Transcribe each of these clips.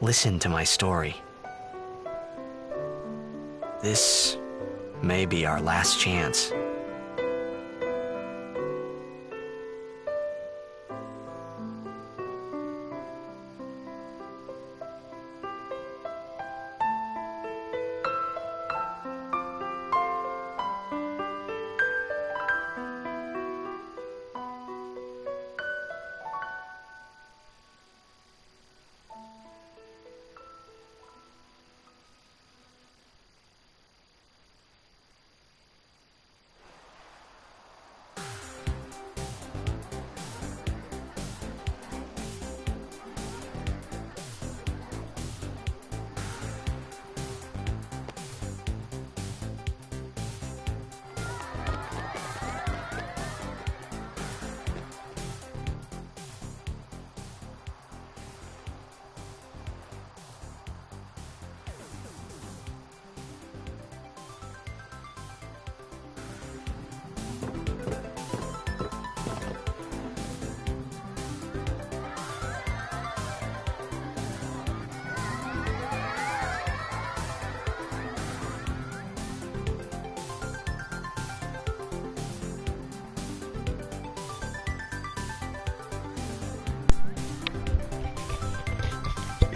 listen to my story. This may be our last chance.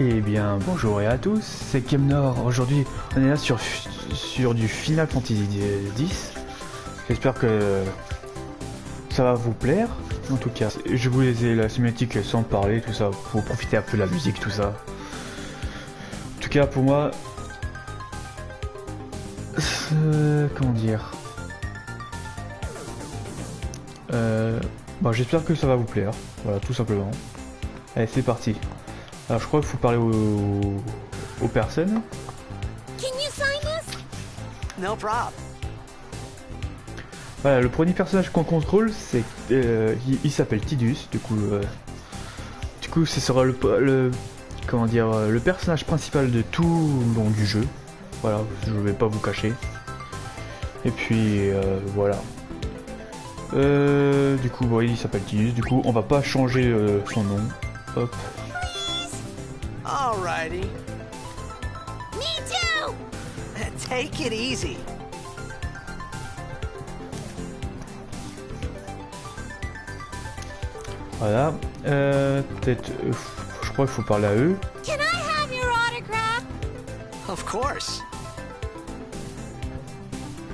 Eh bien, bonjour à tous, c'est Kemnor. Aujourd'hui, on est là sur du Final Fantasy X. J'espère que ça va vous plaire. En tout cas, je vous laisse la cinématique sans parler, tout ça, pour profiter un peu de la musique, tout ça. En tout cas, pour moi, comment dire, j'espère que ça va vous plaire. Voilà, tout simplement. Allez, c'est parti. Alors je crois qu'il faut parler aux personnes. No problem. Voilà, le premier personnage qu'on contrôle, c'est il s'appelle Tidus. Du coup, ce sera le personnage principal de tout le long du jeu. Voilà, je vais pas vous cacher. Et puis voilà. Du coup, il s'appelle Tidus. Du coup, on va pas changer son nom. Hop. Alrighty. Me too! Take it easy. Voilà. Peut-être. Je crois qu'il faut parler à eux. Can I have your autograph? Of course.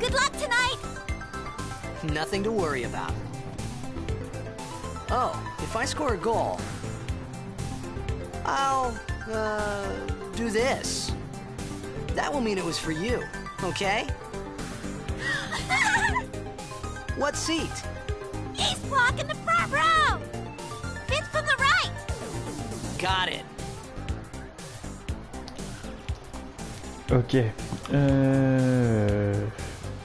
Good luck tonight! Nothing to worry about. Oh, if I score a goal, I'll, do this. That will mean it was for you, okay? What seat? He's blocking the front row! Fifth from the right! Got it. Ok.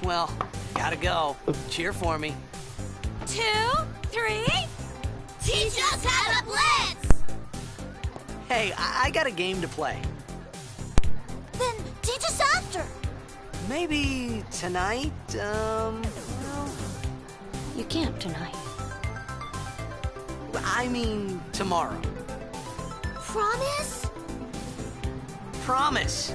Well, gotta go. Cheer for me. 2, 3... Teach us how to blitz! Hey, I got a game to play. Then teach us after! Maybe tonight, well, You can't tonight. I mean tomorrow. Promise? Promise.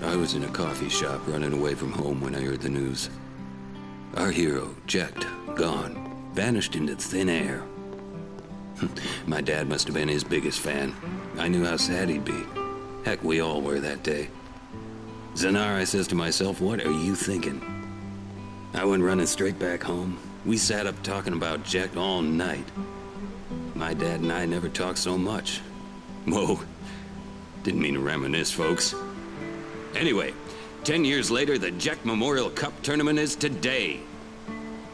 I was in a coffee shop running away from home when I heard the news. Our hero, Jecht, gone, vanished into thin air. My dad must have been his biggest fan. I knew how sad he'd be. Heck, we all were that day. Zanar, I says to myself, what are you thinking? I went running straight back home. We sat up talking about Jecht all night. My dad and I never talked so much. Whoa. Didn't mean to reminisce, folks. Anyway, 10 years later, the Jack Memorial Cup tournament is today.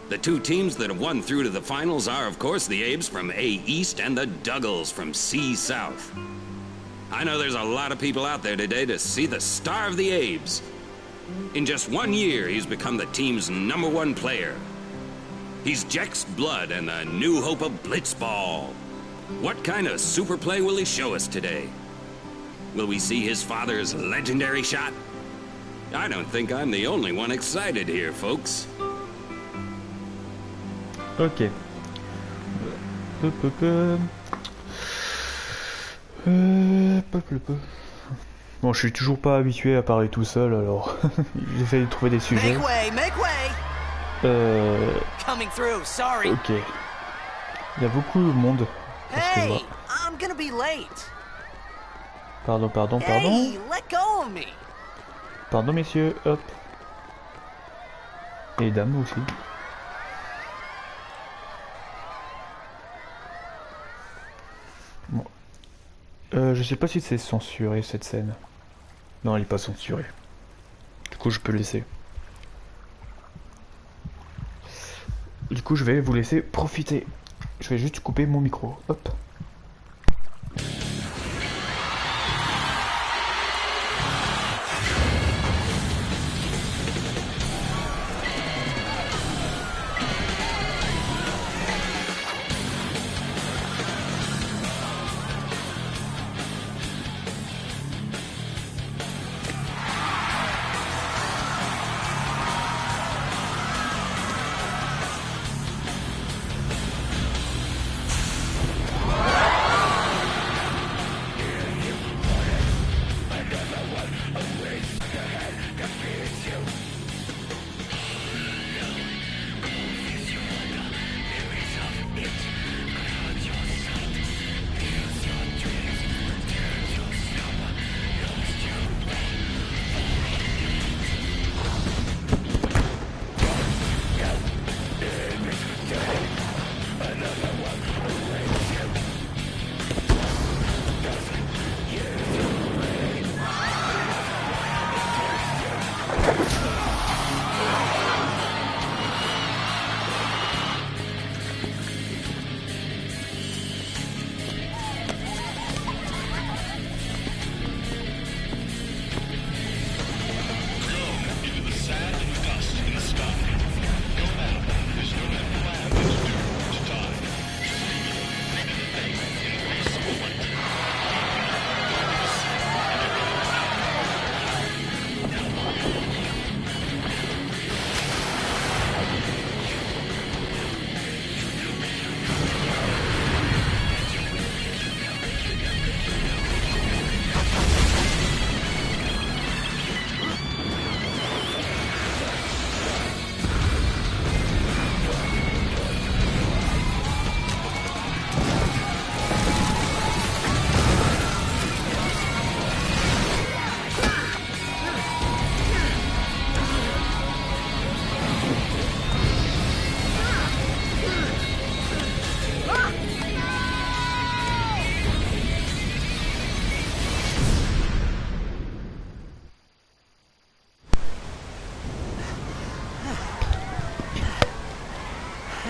The two teams that have won through to the finals are, of course, the Abes from A East and the Duggles from C South. I know there's a lot of people out there today to see the star of the Abes. In just 1 year, he's become the team's #1 player. He's Jack's blood and the new hope of Blitzball. What kind of super play will he show us today? Will we see his father's legendary shot? I don't think I'm the only one excited here, folks. Ok. Bon, je suis toujours pas habitué à parler tout seul, alors j'essaie de trouver des sujets. Make way, make way. Coming through, sorry. Ok. Il y a beaucoup de monde. Hey, I'm gonna be late. Pardon. Hey, let go of me. Pardon, messieurs. Hop. Et dames aussi. Bon. Je sais pas si c'est censuré cette scène. Non, elle est pas censurée. Du coup, je peux laisser. Du coup, je vais vous laisser profiter. Je vais juste couper mon micro. Hop.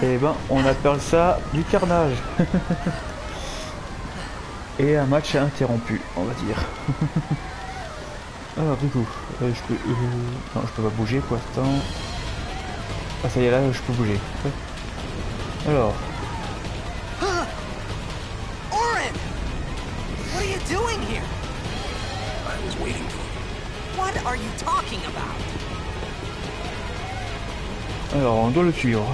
Eh ben, on appelle ça du carnage. Et un match interrompu, on va dire. Alors du coup, non, je peux pas bouger pour l'instant. Ah ça y est, là, je peux bouger. Alors. Orin! What are you doing here? I was waiting for you. What are you talking about? Alors, on doit le suivre.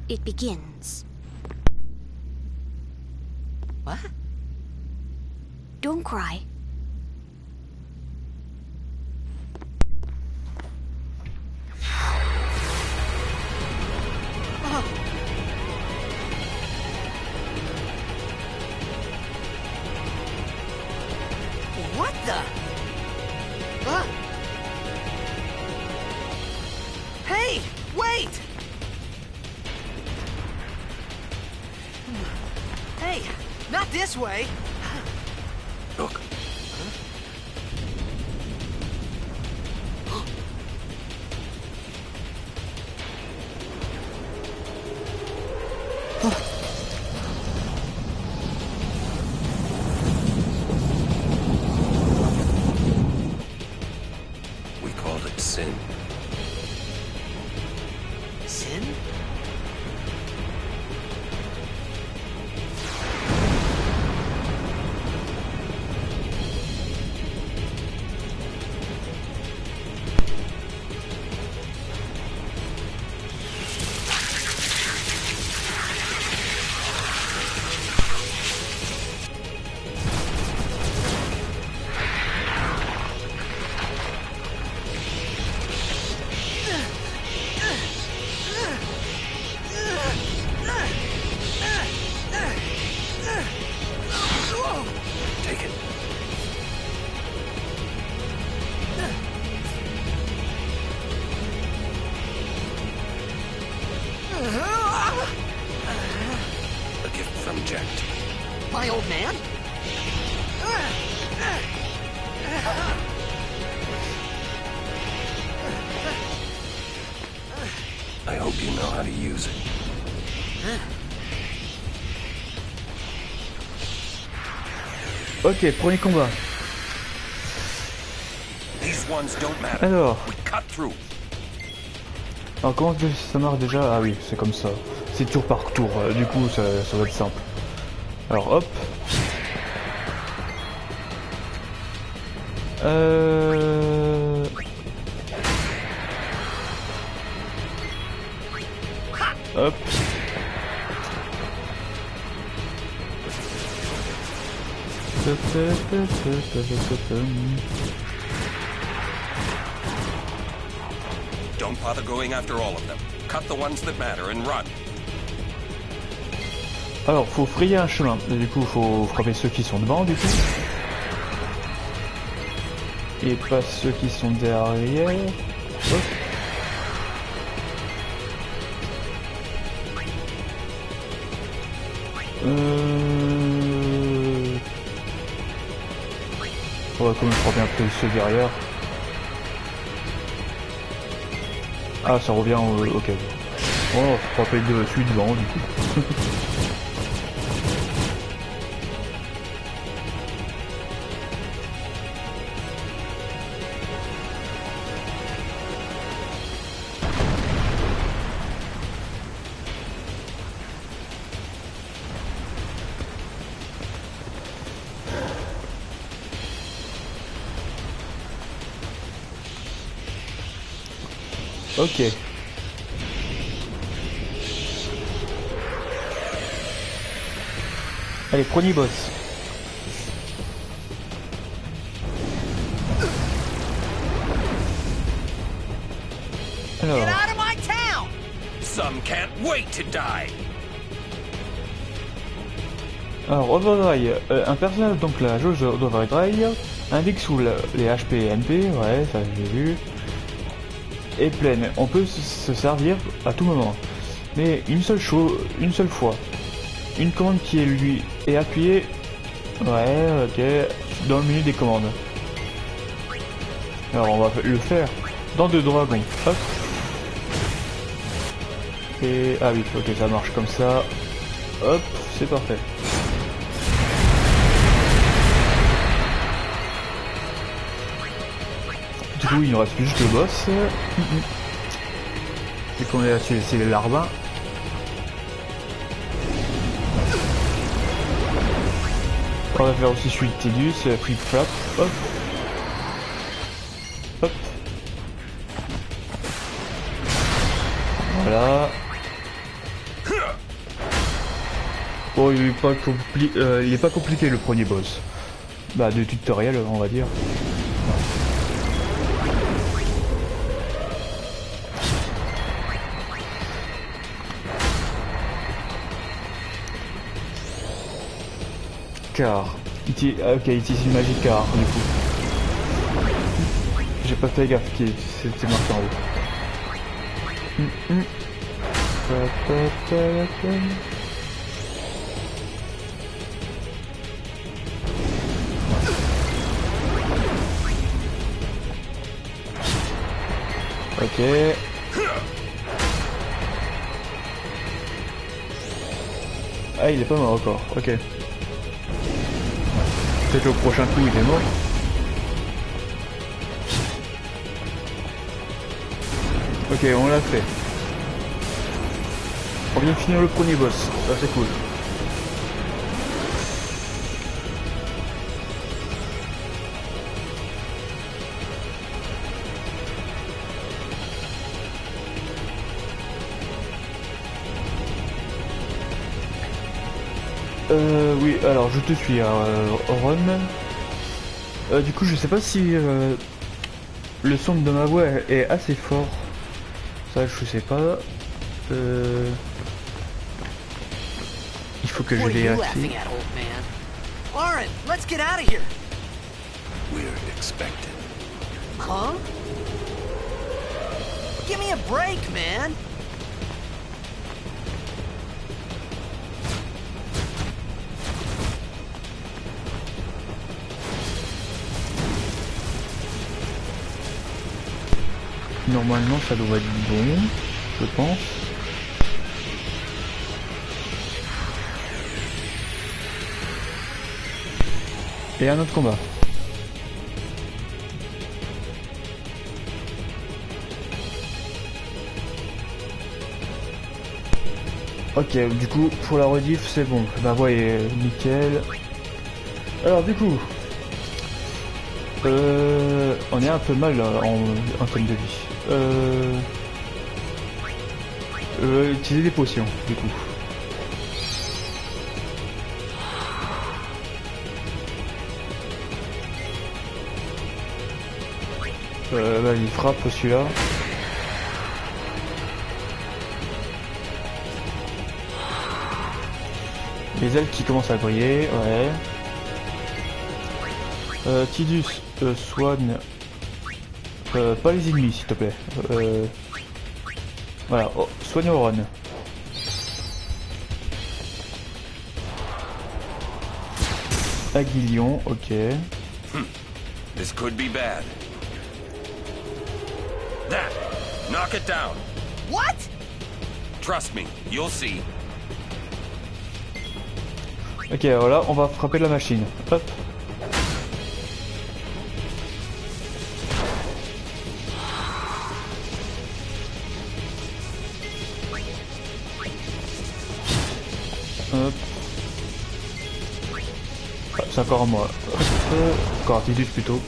It begins. What? Don't cry. Hey, wait! Hey, not this way. Look. We called it sin. Sin? Take it. A gift from Jekt. My old man? I hope you know how to use it. Ok, premier combat. These ones don't matter. Alors, We cut through. comment ça marche déjà? Ah oui, c'est comme ça. C'est tour par tour, du coup ça va être simple. Alors hop. Hop. Don't bother going after all of them. Cut the ones that matter and run. Alors, faut frayer un chemin. Et du coup, faut frapper ceux qui sont devant, du coup. Et pas ceux qui sont derrière. Hop. On va quand même frapper un peu ceux derrière. Ah, ça revient au... Ok. Oh, on va frapper celui devant, du coup. Ok. Allez, premier boss. Alors, Get out of my town! Some can't wait to die. Overdrive, un personnage, donc la jauge d'Overdrive, indique sous les HP et MP, ouais, ça j'ai vu, est pleine. On peut se servir à tout moment, mais une seule fois. Une commande qui est appuyée, ouais, ok, dans le menu des commandes. Alors on va le faire dans deux dragons, hop. Et, ah oui, ok, ça marche comme ça, hop, c'est parfait. Du coup, il nous reste plus juste le boss. Et qu'on est là, c'est les larbins. On va faire aussi celui de Tidus, flip flap, hop. Hop. Voilà. Bon, il est pas compliqué le premier boss. Bah, de tutoriel, on va dire. Car. Ok, ici c'est Magic Car, du coup. J'ai pas fait gaffe, c'était marqué en haut. Ok. Ah, il est pas mort encore. Ok. Peut-être au prochain coup il est mort. Ok, on l'a fait. On vient de finir le premier boss. Ça c'est cool. Oui, alors je te suis, Ron. Du coup, je sais pas si le son de ma voix est assez fort. Ça, je sais pas. Il faut que je What are you vérifie. laughing at, old man? Lauren, let's get out of here. We're expected. Huh? Give me a break, man. Normalement, ça doit être bon, je pense. Et un autre combat. Ok, du coup, pour la rediff, c'est bon. Ma voix est nickel. Alors, du coup, on est un peu mal en termes de vie. Utiliser des potions, du coup. Il frappe celui-là. Les ailes qui commencent à briller, ouais. Tidus, soigne. Pas les ennemis, s'il te plaît. Voilà, oh, soigne Oron. Aguilion, ok. This could be bad. That! Knock it down! What? Trust me, you'll see. Ok, alors là, on va frapper la machine. Hop. Hop. Ah, c'est encore à moi. Hop. Encore Tidus plutôt.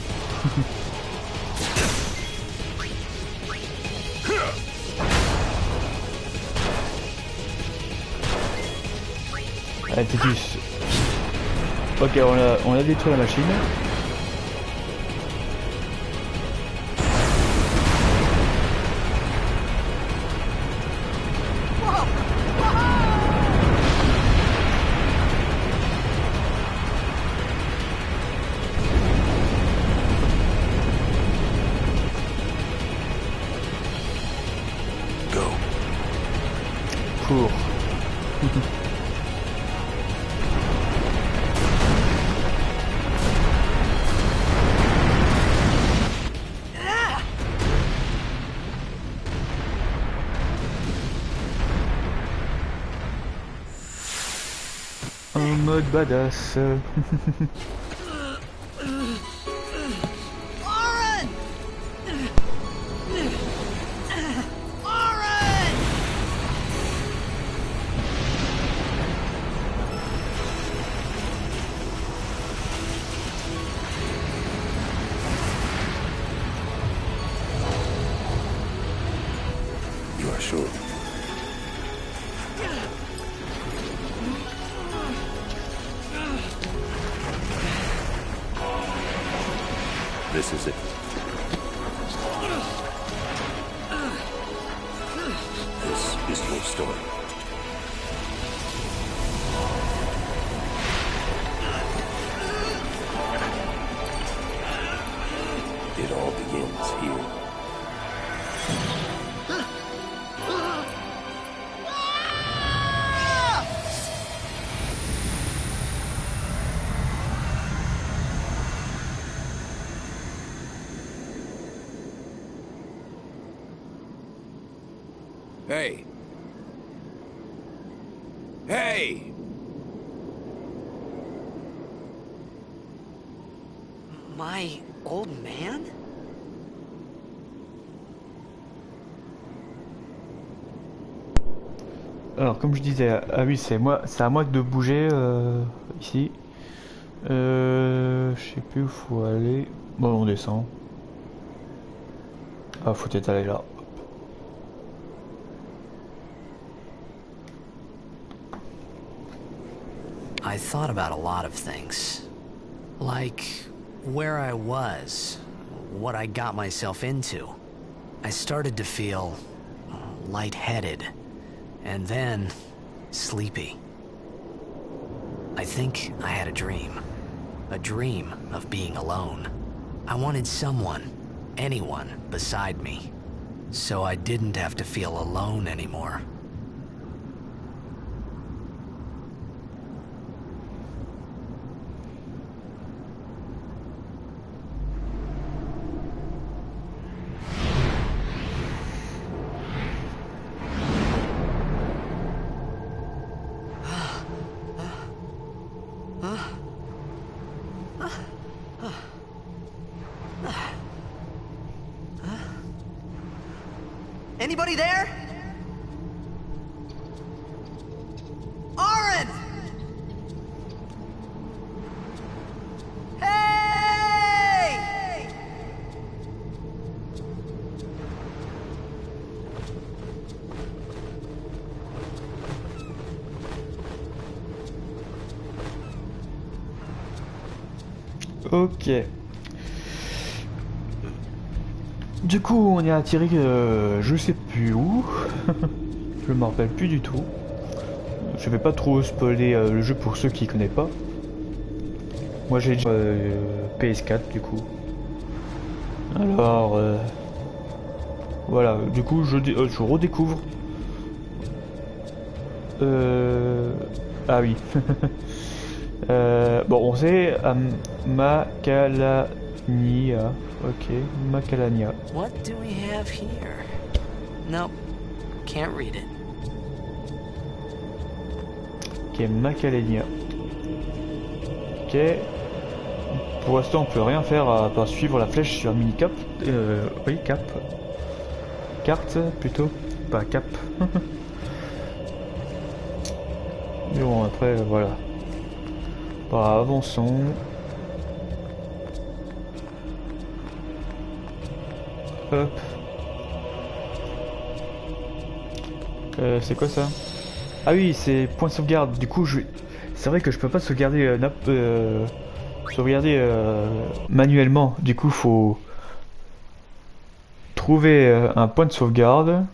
Allez, Tidus. Ok, on a détruit la machine. Go. Cours. En mode badass. Lauren! Lauren! You are sure? This is it. This is your story. It all begins here. Hey. Hey! My old man? Alors comme je disais, ah oui c'est à moi de bouger ici. Je sais plus où faut aller. Bon on descend. Ah faut peut-être aller là. I thought about a lot of things. Like where I was, what I got myself into. I started to feel lightheaded, and then sleepy. I think I had a dream of being alone. I wanted someone, anyone beside me, so I didn't have to feel alone anymore. Anybody there? Aaron! Hey! Ok. Du coup, on est attiré je sais plus où. Je me rappelle plus du tout. Je vais pas trop spoiler le jeu pour ceux qui connaissent pas. Moi j'ai PS4 du coup. Alors voilà, du coup je redécouvre. Ah oui. Bon, on sait Macalania. Ok, Macalania. What do we have here? Nope, can't read it. Ok, Macalania. Ok. Pour l'instant, on peut rien faire à part suivre la flèche sur mini-cap. Oui, cap. Carte, plutôt. Pas cap. Mais bon, après, voilà. Bah, avançons. Hop. C'est quoi ça? Ah oui, c'est point de sauvegarde. Du coup, c'est vrai que je peux pas sauvegarder manuellement. Du coup, faut trouver un point de sauvegarde.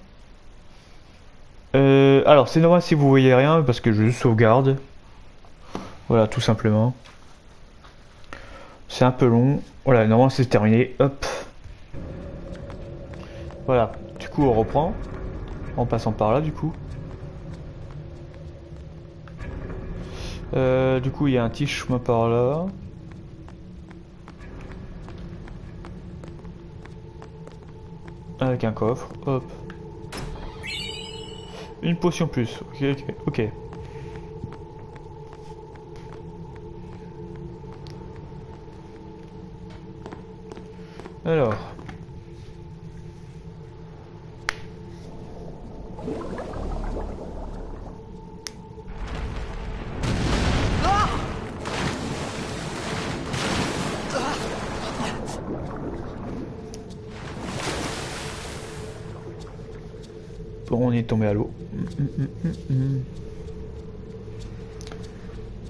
Alors, c'est normal si vous voyez rien parce que je sauvegarde. Voilà, tout simplement. C'est un peu long. Voilà, normalement c'est terminé. Hop. Voilà, du coup on reprend. En passant par là, du coup. Du coup, il y a un petit chemin par là. Avec un coffre. Hop. Une potion plus. Ok, ok, ok. Alors. Bon, on est tombé à l'eau.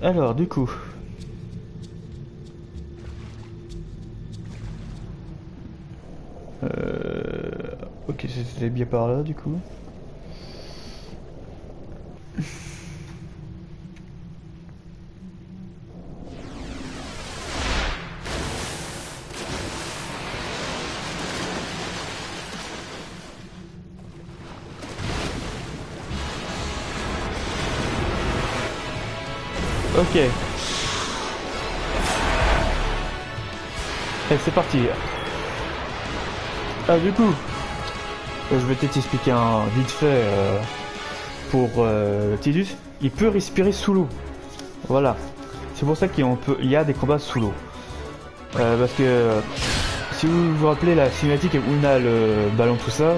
Alors, du coup. Ok, c'était bien par là, du coup. Ok. Et c'est parti. Ah, du coup. Je vais peut-être expliquer un vite fait pour Tidus. Il peut respirer sous l'eau. Voilà. C'est pour ça qu'il y a des combats sous l'eau. Parce que si vous vous rappelez la cinématique où on a le ballon tout ça,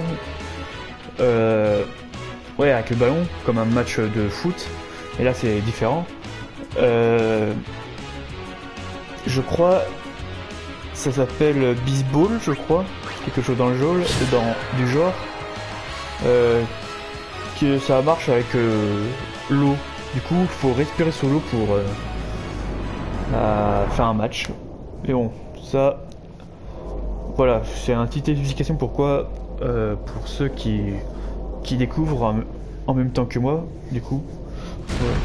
ouais, avec le ballon comme un match de foot. Et là c'est différent. Je crois ça s'appelle baseball, je crois, quelque chose dans le genre, du genre, que ça marche avec l'eau. Du coup, il faut respirer sous l'eau pour faire un match. Mais bon, ça, voilà, c'est une petite explication pourquoi, pour ceux qui découvrent en même temps que moi, du coup,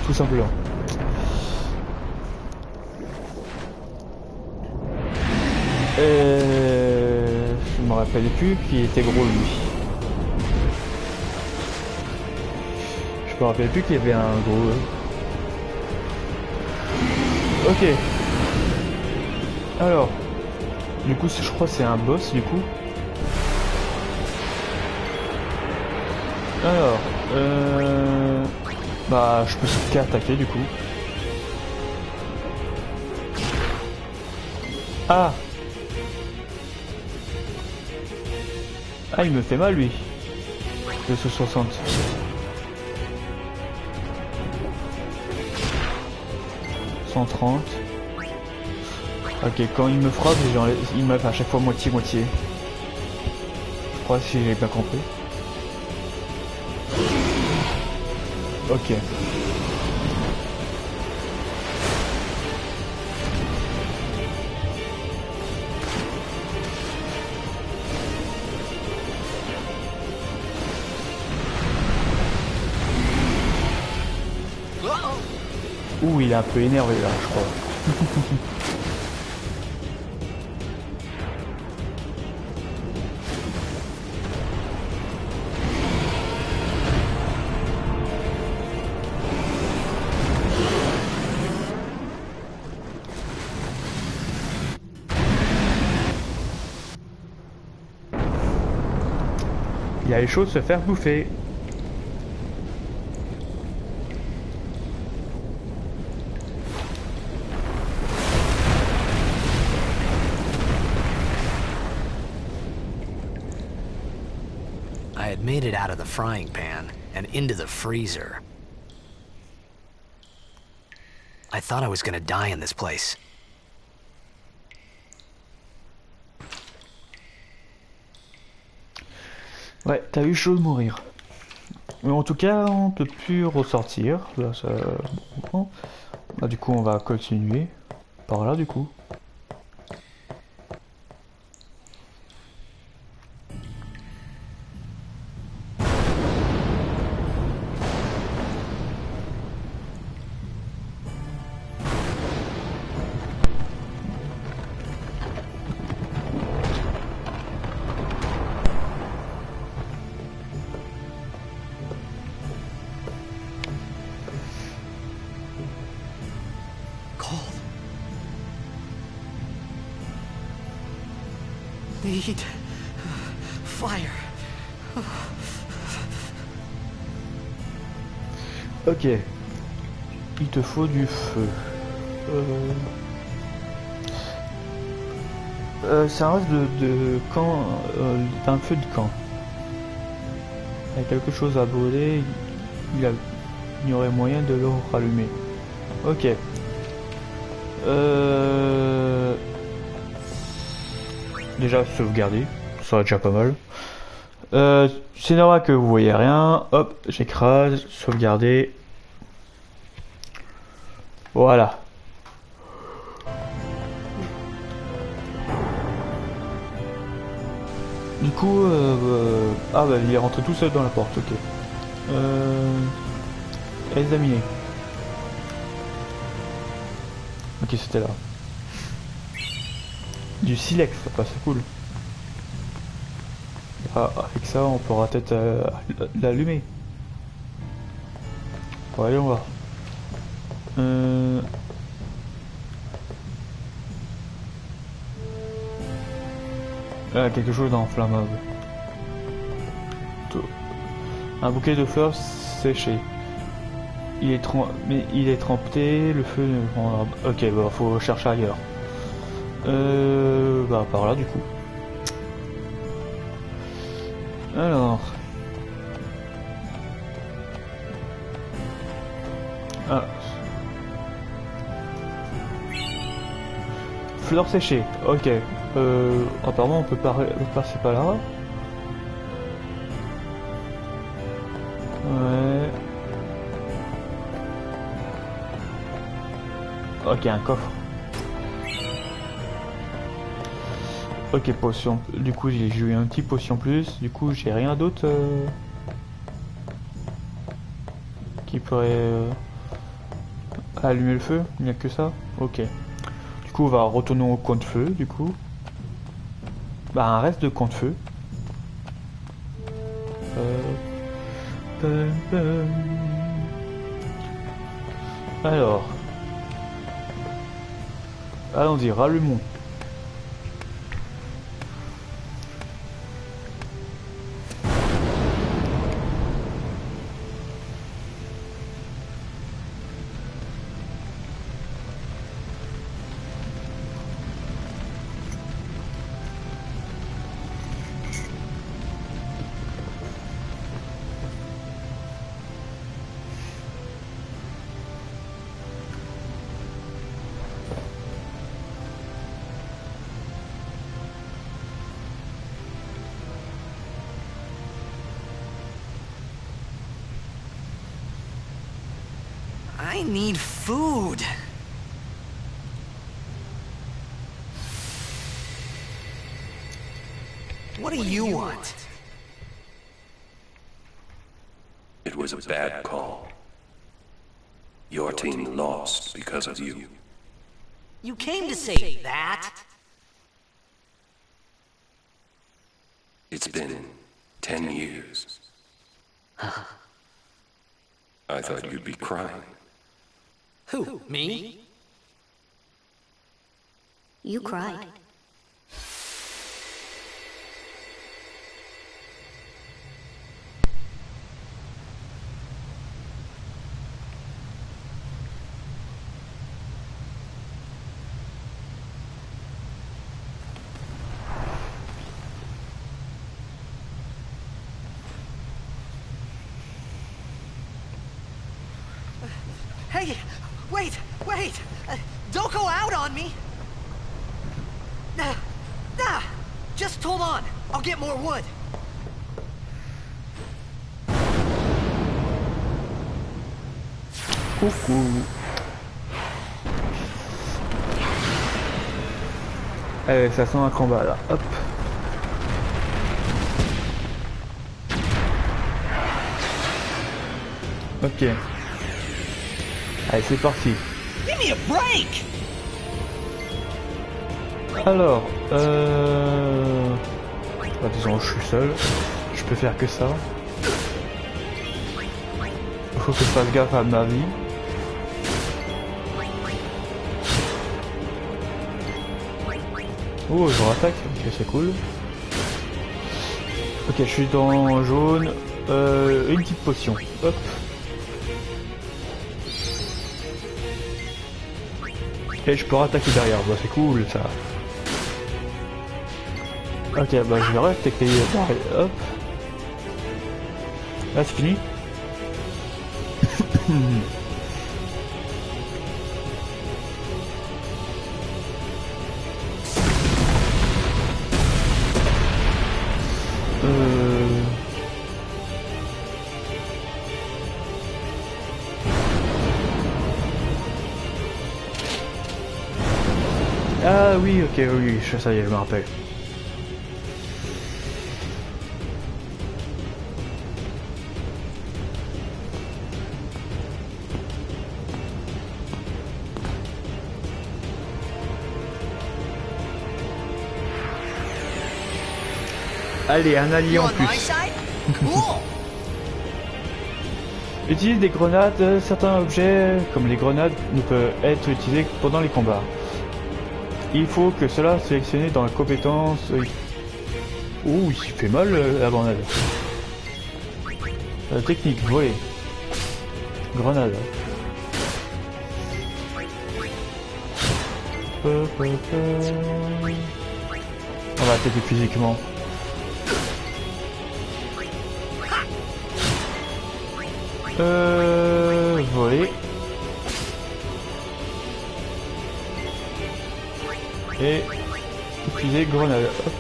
tout simplement. Je me rappelle plus qui était gros lui. Je me rappelle plus qu'il y avait un gros. Ok. Alors, du coup, je crois que c'est un boss du coup. Alors, bah, je peux qu'attaquer du coup. Ah. Ah, il me fait mal lui. 260. Ok, quand il me frappe, il me fait à chaque fois moitié-moitié. Je crois si j'ai bien compris. Ok. Ouh, il est un peu énervé là, je crois. Il y a les choses se faire bouffer. I had made it out of the frying pan and into the freezer. I thought I was gonna die in this place. Ouais, t'as eu chaud de mourir. Mais en tout cas, on peut plus ressortir. Là, ça... bon. Là, du coup, on va continuer par là, du coup. The heat. Fire. Ok. Il te faut du feu. C'est un reste de camp, d'un feu de camp. Il y a quelque chose à brûler. Il y aurait moyen de le rallumer. Ok. Déjà sauvegarder, ça serait déjà pas mal. C'est normal que vous voyez rien. Hop, j'écrase, sauvegarder. Voilà. Du coup, ah bah il est rentré tout seul dans la porte, ok. Examiner. Ok, c'était là. Du silex, ça c'est cool. Ah, avec ça, on pourra peut-être l'allumer. Voyons voir. Ah, quelque chose d'inflammable. couteau. Un bouquet de fleurs séchées. Mais il est trempé, le feu ne prendra... Ok, bah faut chercher ailleurs. Bah par là du coup. Alors... Ah. Fleurs séchées, ok. Apparemment on peut passer par là. Ouais. Ok, un coffre. Ok, potion. Du coup, j'ai eu un petit potion plus. Du coup, j'ai rien d'autre qui pourrait allumer le feu. Il n'y a que ça. Ok. Du coup, on va retourner au coin de feu. Du coup, bah un reste de coin de feu. Alors, allons-y, rallumons. I need food. What do you want? It was a bad call. Your team lost because of you. You came to say that? It's been 10 years. I thought you'd be crying. Who, me? You cried. Hey, wait! Don't go out on me! Nah, just hold on. I'll get more wood. Coucou. Allez, ça sent un combat là. Hop. Ok. Allez, c'est parti. Give me a break! Alors, disons, je suis seul. Je peux faire que ça. Il faut que je fasse gaffe à ma vie. Oh, je rattaque. Ok, c'est cool. Ok, je suis dans jaune. Une petite potion. Hop. Et je peux rattaquer derrière. Bah, c'est cool ça. Ok, bah je vais rattaquer derrière. Hop. Là, c'est fini. Ah oui, ok, oui, ça y est, je me rappelle. Allez, un allié en plus. Utilise des grenades. Certains objets, comme les grenades, ne peuvent être utilisés pendant les combats. Il faut que cela soit sélectionné dans la compétence. Ouh, il fait mal la grenade. Technique, voler. Grenade. On va attaquer physiquement. Voler. Et utiliser grenade. Hop.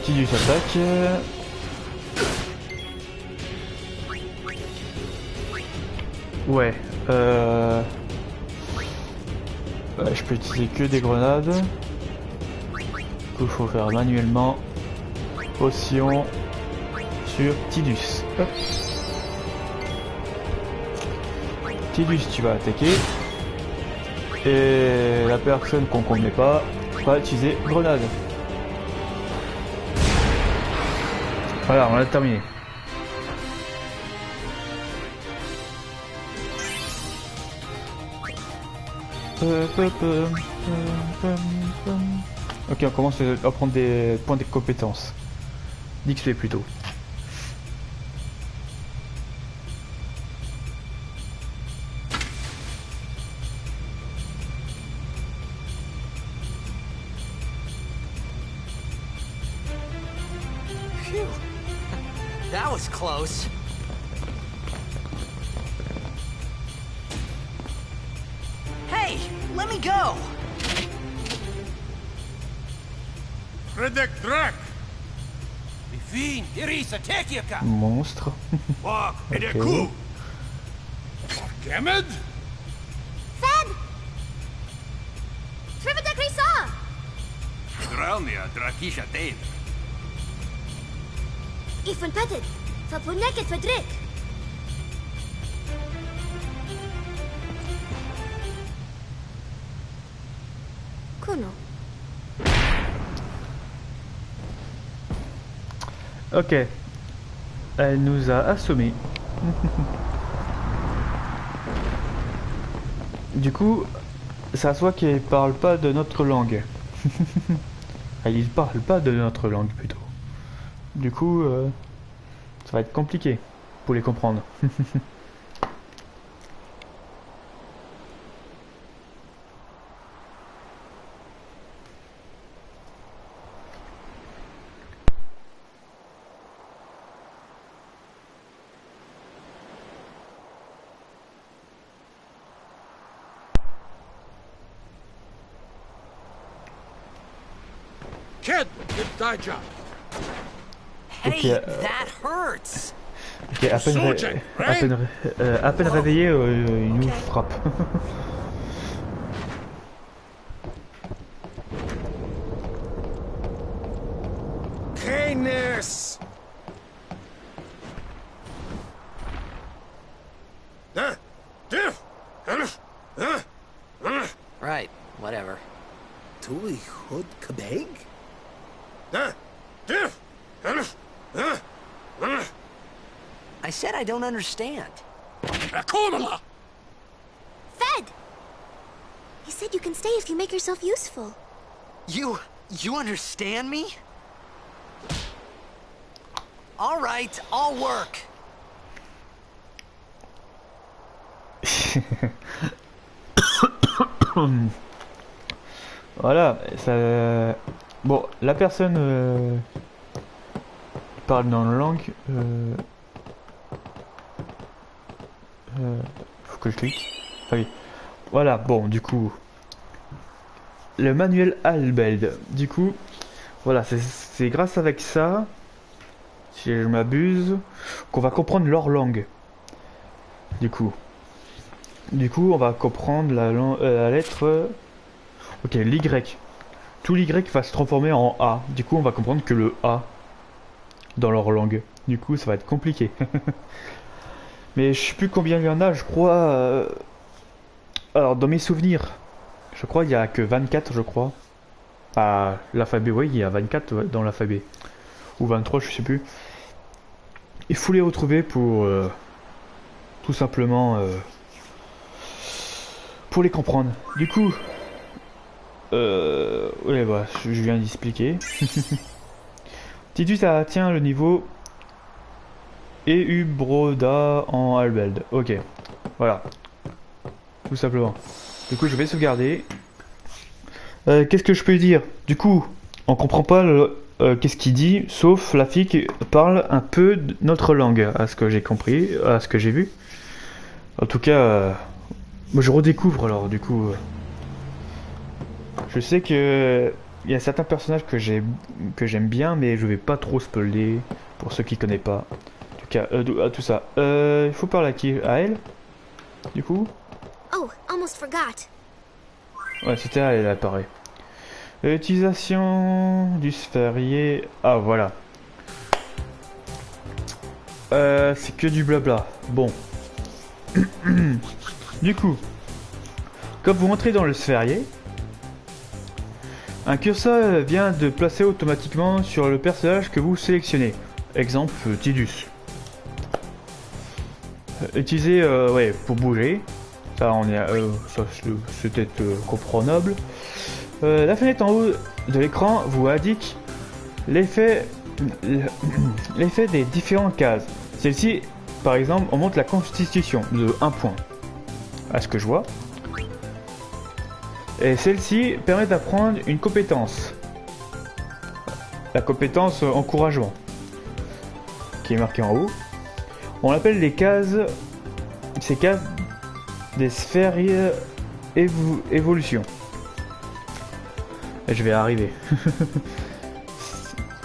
Tidus attaque. Ouais. Ouais, je peux utiliser que des grenades. Du coup, il faut faire manuellement. Potion sur Tidus. Hop. Tidus, tu vas attaquer. Et la personne qu'on connaît pas va utiliser grenade. Voilà, on a terminé. Ok, on commence à prendre des points de compétences. d'XP plutôt. Phew. That was close. Hey, let me go. Fredek Drak! Fin, Irisa, Tekiaka! Monstre. Walk, Ok. Edeku! Gemed? Fed! Trivida Grisa! Dralnia, Drakisha Dave. Ifan Petted! Fapuneket Fedrik! Kuno. Ok. Elle nous a assommés. Du coup, ça se voit qu'elle parle pas de notre langue. Elle parle pas de notre langue plutôt. Du coup, ça va être compliqué pour les comprendre. Kid, good die job. Hey, Ok, that hurts. Ok, à peine réveillé, il nous frappe. Canis! Right, whatever. Tui Hood Kabeg? I said I don't understand. Akomala! Fed! He said you can stay if you make yourself useful. You understand me? All right, I'll work. Voilà, ça... Bon, la personne parle dans la langue. Faut que je clique. Ah oui. Voilà, bon, du coup. Le manuel Albeld. Du coup, voilà, c'est grâce avec ça, si je m'abuse, qu'on va comprendre leur langue. Du coup, on va comprendre la lettre. Ok, l'Y. Tout l'Y va se transformer en A. Du coup, on va comprendre que le A dans leur langue. Du coup, ça va être compliqué. Mais je sais plus combien il y en a, je crois. Alors, dans mes souvenirs, je crois il y a que 24, je crois. Ah, l'alphabet, oui, il y a 24 dans l'alphabet. Ou 23, je sais plus. Il faut les retrouver pour tout simplement pour les comprendre. Du coup, ouais, voilà, je viens d'expliquer. Tidus atteint le niveau Eubroda en Albeld. Ok, voilà. Tout simplement. Du coup, je vais sauvegarder. Qu'est-ce que je peux dire? Du coup, on comprend pas qu'est-ce qu'il dit, sauf la fille qui parle un peu de notre langue, à ce que j'ai compris, à ce que j'ai vu. En tout cas, moi je redécouvre alors, du coup. Je sais que il y a certains personnages que j'aime bien, mais je vais pas trop spoiler pour ceux qui connaissent pas. En tout cas, tout ça. Il faut parler à qui? À elle? Du coup? Oh, almost forgot. Ouais, c'était à elle, apparaît. L'utilisation du sphérié. Ah, voilà. C'est que du blabla. Bon. Du coup, quand vous rentrez dans le sphérié, un curseur vient de placer automatiquement sur le personnage que vous sélectionnez. Exemple, Tidus. Utilisez ouais, pour bouger. Ça, on est, ça c'est peut-être comprenable. La fenêtre en haut de l'écran vous indique l'effet des différentes cases. Celle-ci, par exemple, on montre la constitution de 1 point, à ce que je vois. Et celle-ci permet d'apprendre une compétence. La compétence encouragement, qui est marquée en haut. On appelle les cases, ces cases des sphères évolution. Et je vais arriver.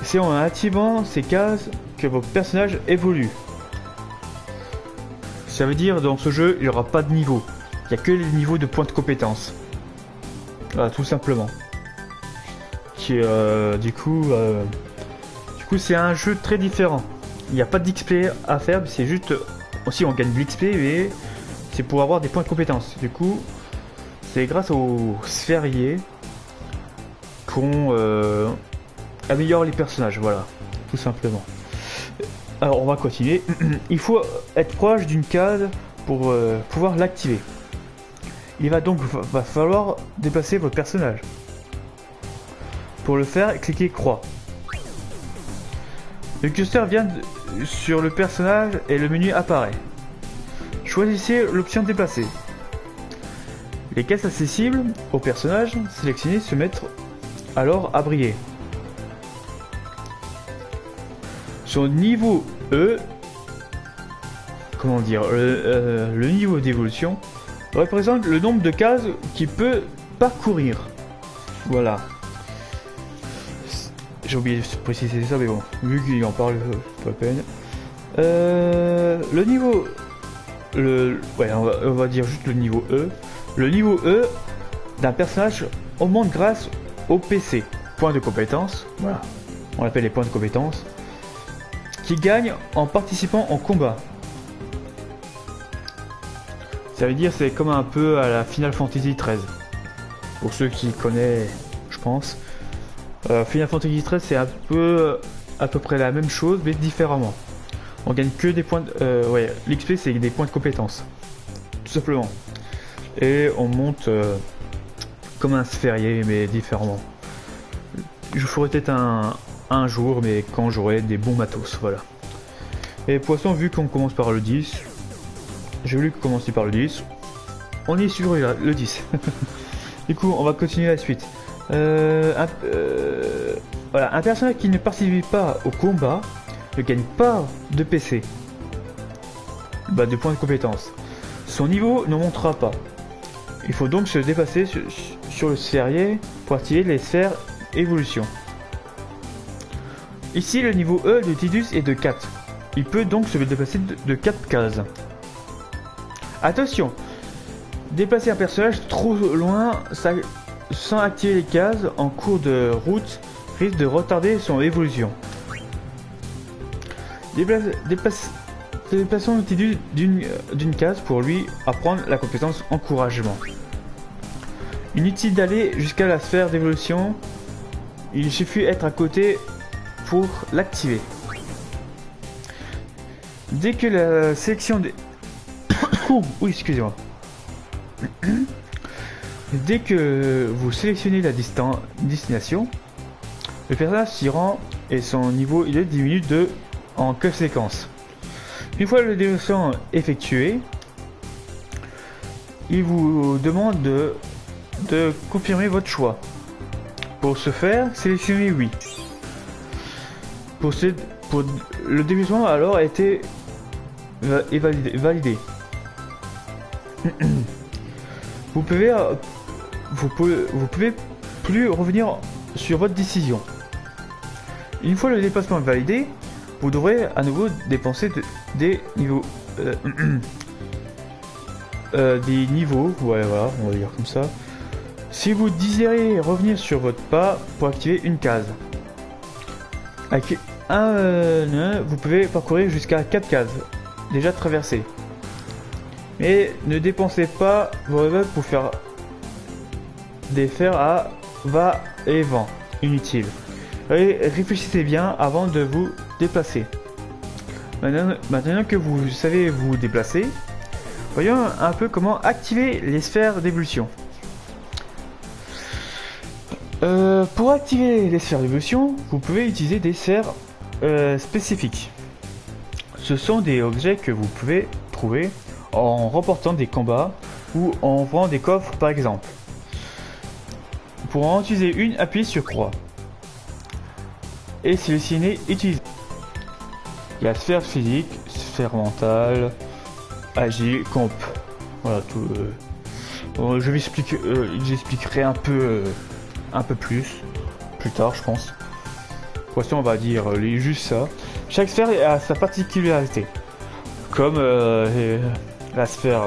C'est en activant ces cases que vos personnages évoluent. Ça veut dire dans ce jeu il n'y aura pas de niveau. Il n'y a que les niveaux de points de compétence. Voilà, tout simplement. Qui, du coup c'est un jeu très différent. Il n'y a pas d'XP à faire, c'est juste... Aussi on gagne de l'XP, mais c'est pour avoir des points de compétence. Du coup, c'est grâce aux sphériés qu'on améliore les personnages, voilà, tout simplement. Alors on va continuer. Il faut être proche d'une case pour pouvoir l'activer. Il va donc falloir déplacer votre personnage. Pour le faire, cliquez croix. Le curseur vient sur le personnage et le menu apparaît. Choisissez l'option déplacer. Les cases accessibles au personnage sélectionné se mettent alors à briller. Son niveau E, comment dire, le niveau d'évolution représente le nombre de cases qu'il peut parcourir. Voilà. J'ai oublié de préciser ça, mais bon, vu qu'il en parle, pas la peine. Le niveau... ouais, on va dire juste le niveau E. Le niveau E d'un personnage augmente grâce au PC. Points de compétence, voilà. On l'appelle les points de compétence. Qui gagne en participant au combat. Ça veut dire c'est comme un peu à la Final Fantasy XIII. Pour ceux qui connaissent, je pense. Final Fantasy XIII c'est un peu à peu près la même chose mais différemment. On gagne que des points de, ouais, l'XP c'est des points de compétence. Tout simplement. Et on monte comme un sphérié mais différemment. Je ferai peut-être un jour mais quand j'aurai des bons matos, voilà. Et poisson, vu qu'on commence par le 10, j'ai voulu commencer par le 10. On est sur le 10. Du coup on va continuer la suite. Voilà, un personnage qui ne participe pas au combat ne gagne pas de PC, bah, de points de compétence. Son niveau ne montera pas. Il faut donc se dépasser sur le sphérié pour activer les sphères évolution. Ici le niveau E de Tidus est de 4. Il peut donc se déplacer de 4 cases. Attention, déplacer un personnage trop loin sans activer les cases en cours de route risque de retarder son évolution. Déplaçons le Tidus d'une case pour lui apprendre la compétence encouragement. Inutile d'aller jusqu'à la sphère d'évolution, il suffit d'être à côté pour l'activer. Dès que la sélection des... oui, excusez-moi. Dès que vous sélectionnez la destination, le personnage s'y rend et son niveau il diminue en conséquence. Une fois le développement effectué, il vous demande de confirmer votre choix. Pour ce faire, sélectionnez oui. Pour le développement alors a été validé. Vous pouvez plus revenir sur votre décision. Une fois le déplacement validé, vous devrez à nouveau dépenser des niveaux. Des niveaux, voilà, on va dire comme ça. Si vous désirez revenir sur votre pas pour activer une case. Avec vous pouvez parcourir jusqu'à 4 cases déjà traversées. Mais ne dépensez pas vos levels pour faire des fers à va-et-vent inutiles. Réfléchissez bien avant de vous déplacer. Maintenant que vous savez vous déplacer, voyons un peu comment activer les sphères d'évolution. Pour activer les sphères d'évolution, vous pouvez utiliser des sphères spécifiques. Ce sont des objets que vous pouvez trouver en remportant des combats ou en ouvrant des coffres par exemple. Pour en utiliser une, appuyez sur croix et sélectionnez utiliser. Il y a sphère physique, sphère mentale, agile, comp. Voilà tout. J'expliquerai un peu plus tard, je pense. Pour l'instant, on va dire juste ça. Chaque sphère a sa particularité, comme la sphère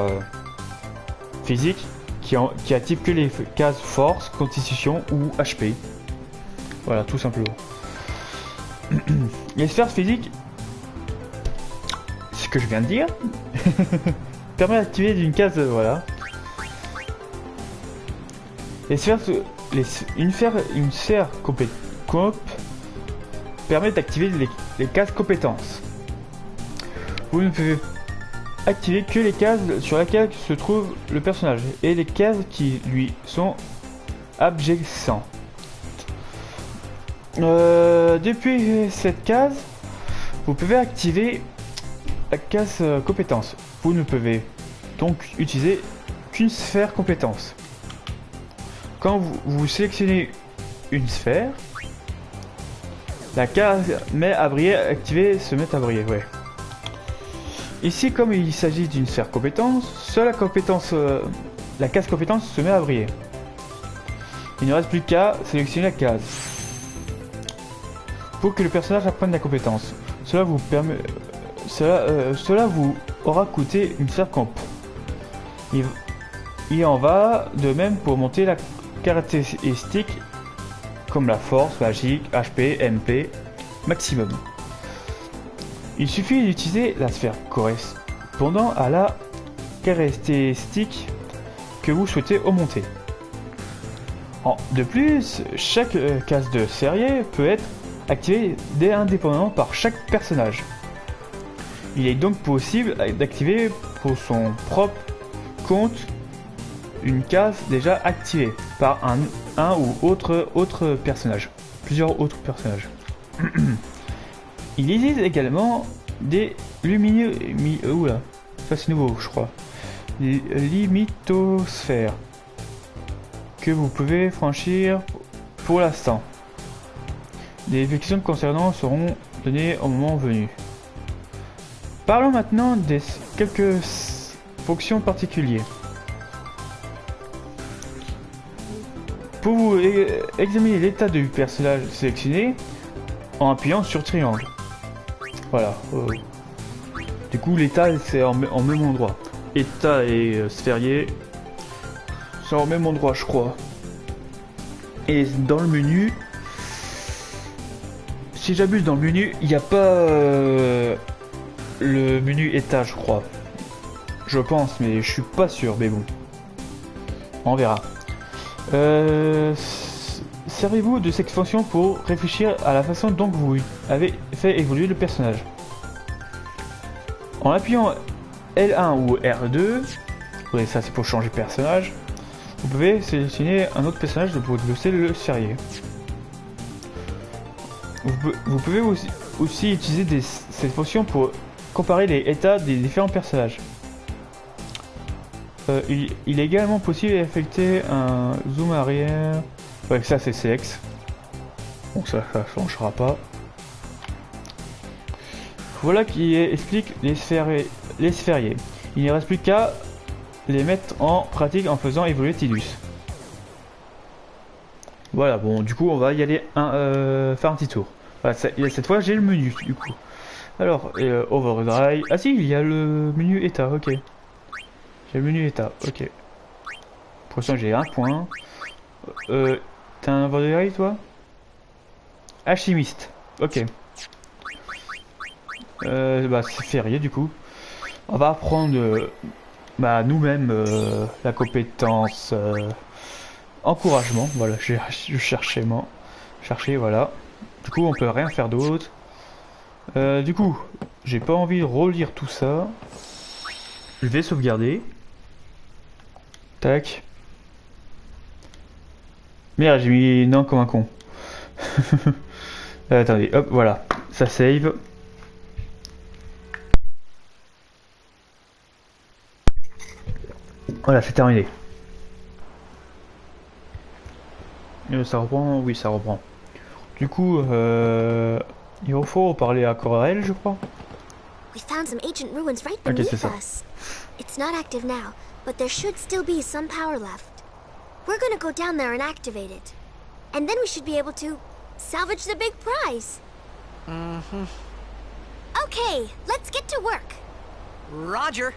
physique qui active que les cases force, constitution ou HP. Voilà, tout simplement. Les sphères physiques, ce que je viens de dire, permet d'activer d'une case, voilà. Les sphères, une sphère comp permet d'activer les cases compétences. Vous ne pouvez activer que les cases sur lesquelles se trouve le personnage et les cases qui lui sont adjacentes. Depuis cette case, vous pouvez activer la case compétence. Vous ne pouvez donc utiliser qu'une sphère compétence. Quand vous sélectionnez une sphère, la case met à briller activée se met à briller, ouais. Ici, comme il s'agit d'une sphère compétence, seule la case compétence se met à briller. Il ne reste plus qu'à sélectionner la case pour que le personnage apprenne la compétence. Cela vous aura coûté une sphère comp. Il en va de même pour monter la caractéristique comme la force, magique, HP, MP, maximum. Il suffit d'utiliser la sphère correspondant à la caractéristique que vous souhaitez augmenter. De plus, chaque case de série peut être activée indépendamment par chaque personnage. Il est donc possible d'activer pour son propre compte une case déjà activée par un ou autre personnage. Plusieurs autres personnages. Il existe également des lumineux... Oula, ça c'est nouveau je crois. Les limitosphères que vous pouvez franchir pour l'instant. Des effections concernant seront données au moment venu. Parlons maintenant des quelques fonctions particulières. Pour vous examiner l'état du personnage sélectionné en appuyant sur triangle. Voilà. Du coup, l'état c'est en même endroit. État et sphérié, c'est en même endroit, je crois. Et dans le menu, si j'abuse, dans le menu, il n'y a pas le menu état, je crois. Je pense, mais je suis pas sûr. Mais bon, on verra. Servez-vous de cette fonction pour réfléchir à la façon dont vous avez fait évoluer le personnage. En appuyant L1 ou R2, oui, ça c'est pour changer de personnage, vous pouvez sélectionner un autre personnage pour débloquer le sérieux. Vous pouvez aussi utiliser cette fonction pour comparer les états des différents personnages. Il est également possible d'effectuer un zoom arrière. Ouais, ça c'est CX. Donc ça changera pas. Voilà qui explique les sphériés. Il ne reste plus qu'à les mettre en pratique en faisant évoluer Tidus. Voilà, bon, du coup, on va y aller faire un petit tour. Voilà, cette fois, j'ai le menu, du coup. Alors, Overdrive. Ah si, il y a le menu état, ok. J'ai le menu état, ok. Pour l'instant, j'ai un point. T'as un Overdrive, toi? Alchimiste, ok. Bah, c'est férié, du coup. On va apprendre nous-mêmes la compétence encouragement. Voilà, je cherchais, voilà. Du coup, on peut rien faire d'autre. Du coup, j'ai pas envie de relire tout ça. Je vais sauvegarder. Tac. Merde, j'ai mis non comme un con. Attendez, hop, voilà. Ça save. Voilà, c'est terminé. Ça reprend? Oui, ça reprend. Du coup, il faut parler à Corel, je crois. We found some ancient ruins right Ok, beneath c'est ça. us. It's not active now, but there should still be some power left. We're gonna go down there and activate it. And then we should be able to salvage the big prize. Mm-hmm. Okay, let's get to work. Roger.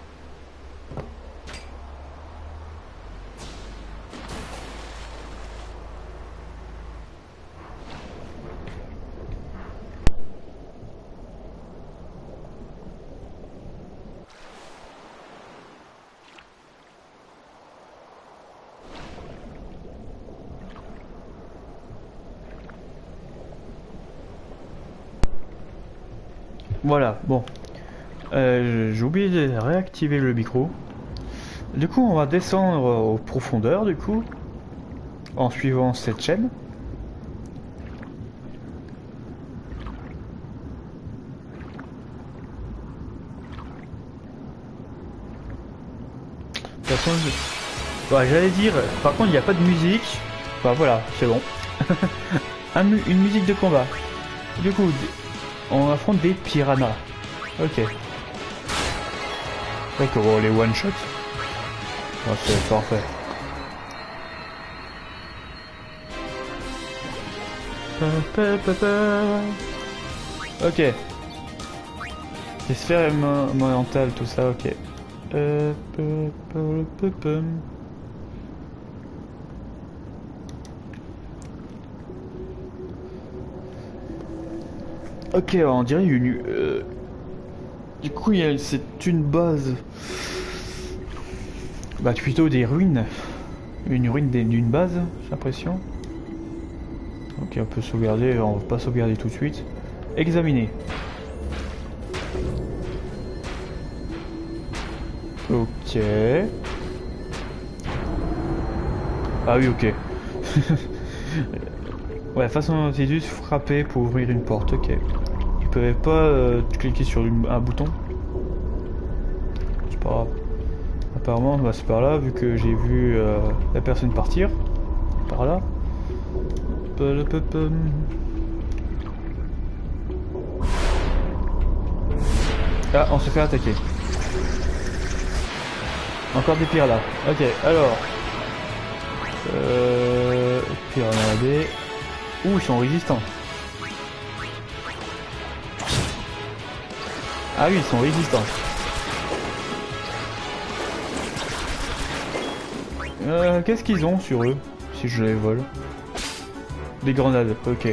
Voilà, bon. J'ai oublié de réactiver le micro. Du coup, on va descendre aux profondeurs, du coup. En suivant cette chaîne. De toute façon, j'allais dire, par contre, il n'y a pas de musique. Bah voilà, c'est bon. Une musique de combat. Du coup, on affronte des piranhas. Ok. D'accord, les one shot. Oh, c'est parfait. Ok. Les sphères mentales, tout ça, ok. Ok, on dirait une... Du coup, c'est une base... Bah, plutôt des ruines. Une ruine d'une base, j'ai l'impression. Ok, on peut sauvegarder, on va pas sauvegarder tout de suite. Examiner. Ok. Ah oui, ok. Ouais, façon Tidus, frapper pour ouvrir une porte, ok. Tu peux pas cliquer sur un bouton. C'est pas grave. Apparemment, bah, c'est par là, vu que j'ai vu la personne partir. Par là. Ah, on se fait attaquer. Encore des piranhas. Ok, alors. Piranhas. Ouh, ils sont résistants. Ah oui, ils sont résistants. Qu'est-ce qu'ils ont sur eux, si je les vole? Des grenades, ok.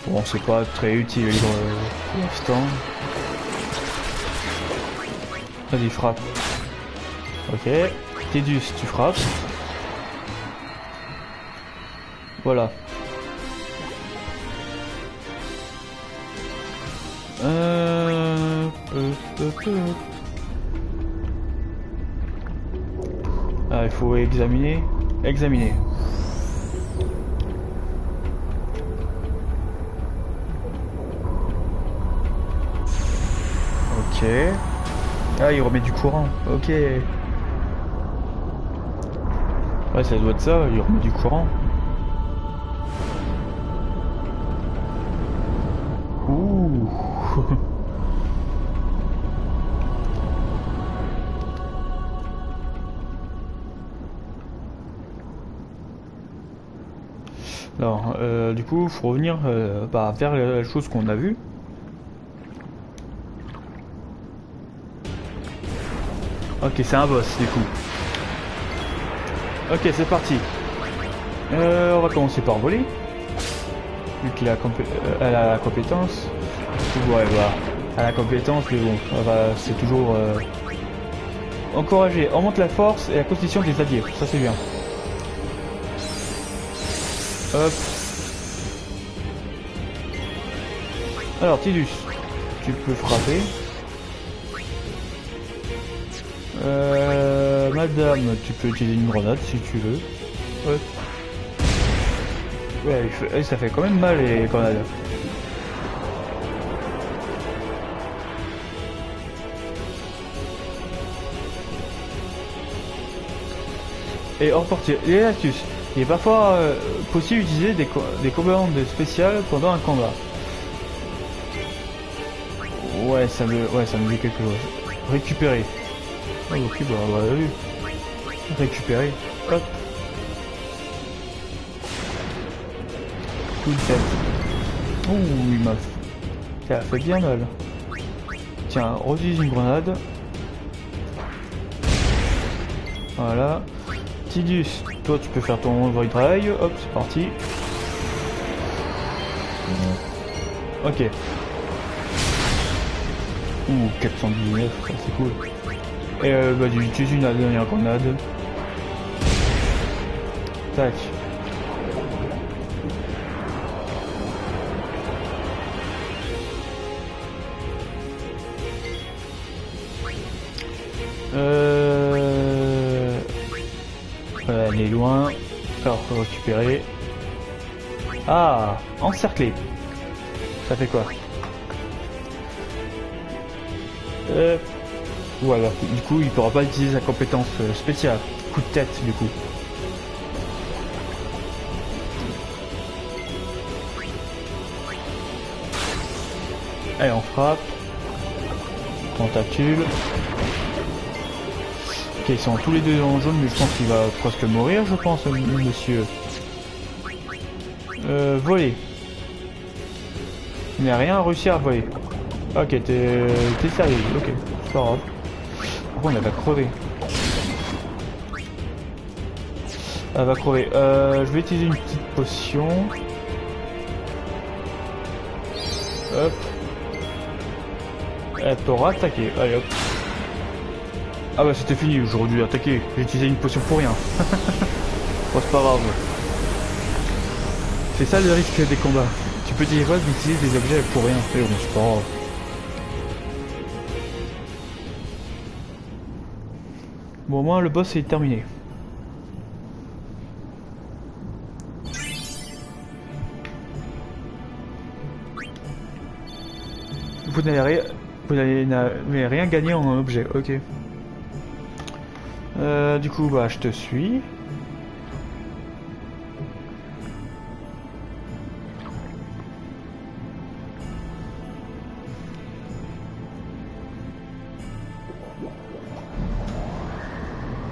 Bon, c'est pas très utile les grenades pour l'instant. Vas-y, frappe. Ok. Tidus, tu frappes. Voilà. Ah, il faut examiner. Examiner. Ok. Ah, il remet du courant. Ok. Ouais, ça doit être ça, il remet du courant. Ouh. Alors, du coup, faut revenir vers la chose qu'on a vue. Ok, c'est un boss, du coup. Ok, c'est parti. On va commencer par voler. Vu qu'il a elle a la compétence. Ouais, voilà. Elle a la compétence, mais bon, c'est toujours encourager. Augmente la force et la constitution des alliés. Ça, c'est bien. Hop. Alors, Tidus, tu peux frapper. Madame, tu peux utiliser une grenade si tu veux. Ouais. Ouais, ça fait quand même mal les grenades. Et hors portier, les astuces. Il est parfois possible d'utiliser des commandes spéciales pendant un combat. Ouais, ça me dit quelque chose. Récupérer. Oh, ok, bah on va vu. Récupérer. Hop. Coup de tête. Ouh, ça a fait bien mal. Tiens, redis une grenade. Voilà. Tidus, toi tu peux faire ton void drive. Hop, c'est parti. Ok. Ouh, 419, ça c'est cool. Et bah j'utilise une dernière grenade. Tac. Elle est loin. Alors faut récupérer. Ah, encercler. Ça fait quoi? Voilà, du coup il pourra pas utiliser sa compétence spéciale. Coup de tête du coup. Allez, on frappe. Tentacule. Ok, ils sont tous les deux en jaune, mais je pense qu'il va presque mourir, je pense, monsieur. Voler. Il n'a rien réussi à voler. Ok, t'es sérieux, ok, c'est pas grave. Pourquoi on va crever? Elle va crever. Je vais utiliser une petite potion. Hop. Elle pourra attaquer. Allez hop. Ah bah c'était fini, j'aurais dû attaquer. J'ai utilisé une potion pour rien. Bon c'est pas grave. C'est ça le risque des combats. Tu peux des fois utiliser des objets pour rien. Et bon c'est pas grave. Bon au moins le boss est terminé. Vous n'avez rien gagné en objet, ok. Du coup, bah, je te suis.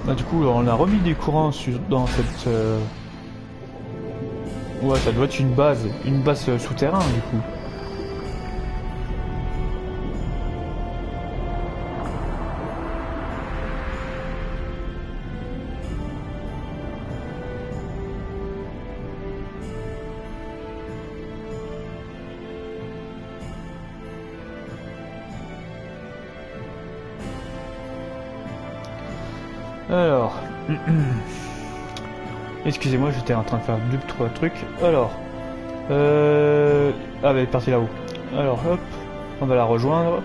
Bah, du coup, on a remis du courant dans cette... Ouais, ça doit être une base souterrain, du coup. Alors, excusez-moi, j'étais en train de faire 2-3 trucs. Alors, ah bah, elle est partie là-haut. Alors, hop, on va la rejoindre.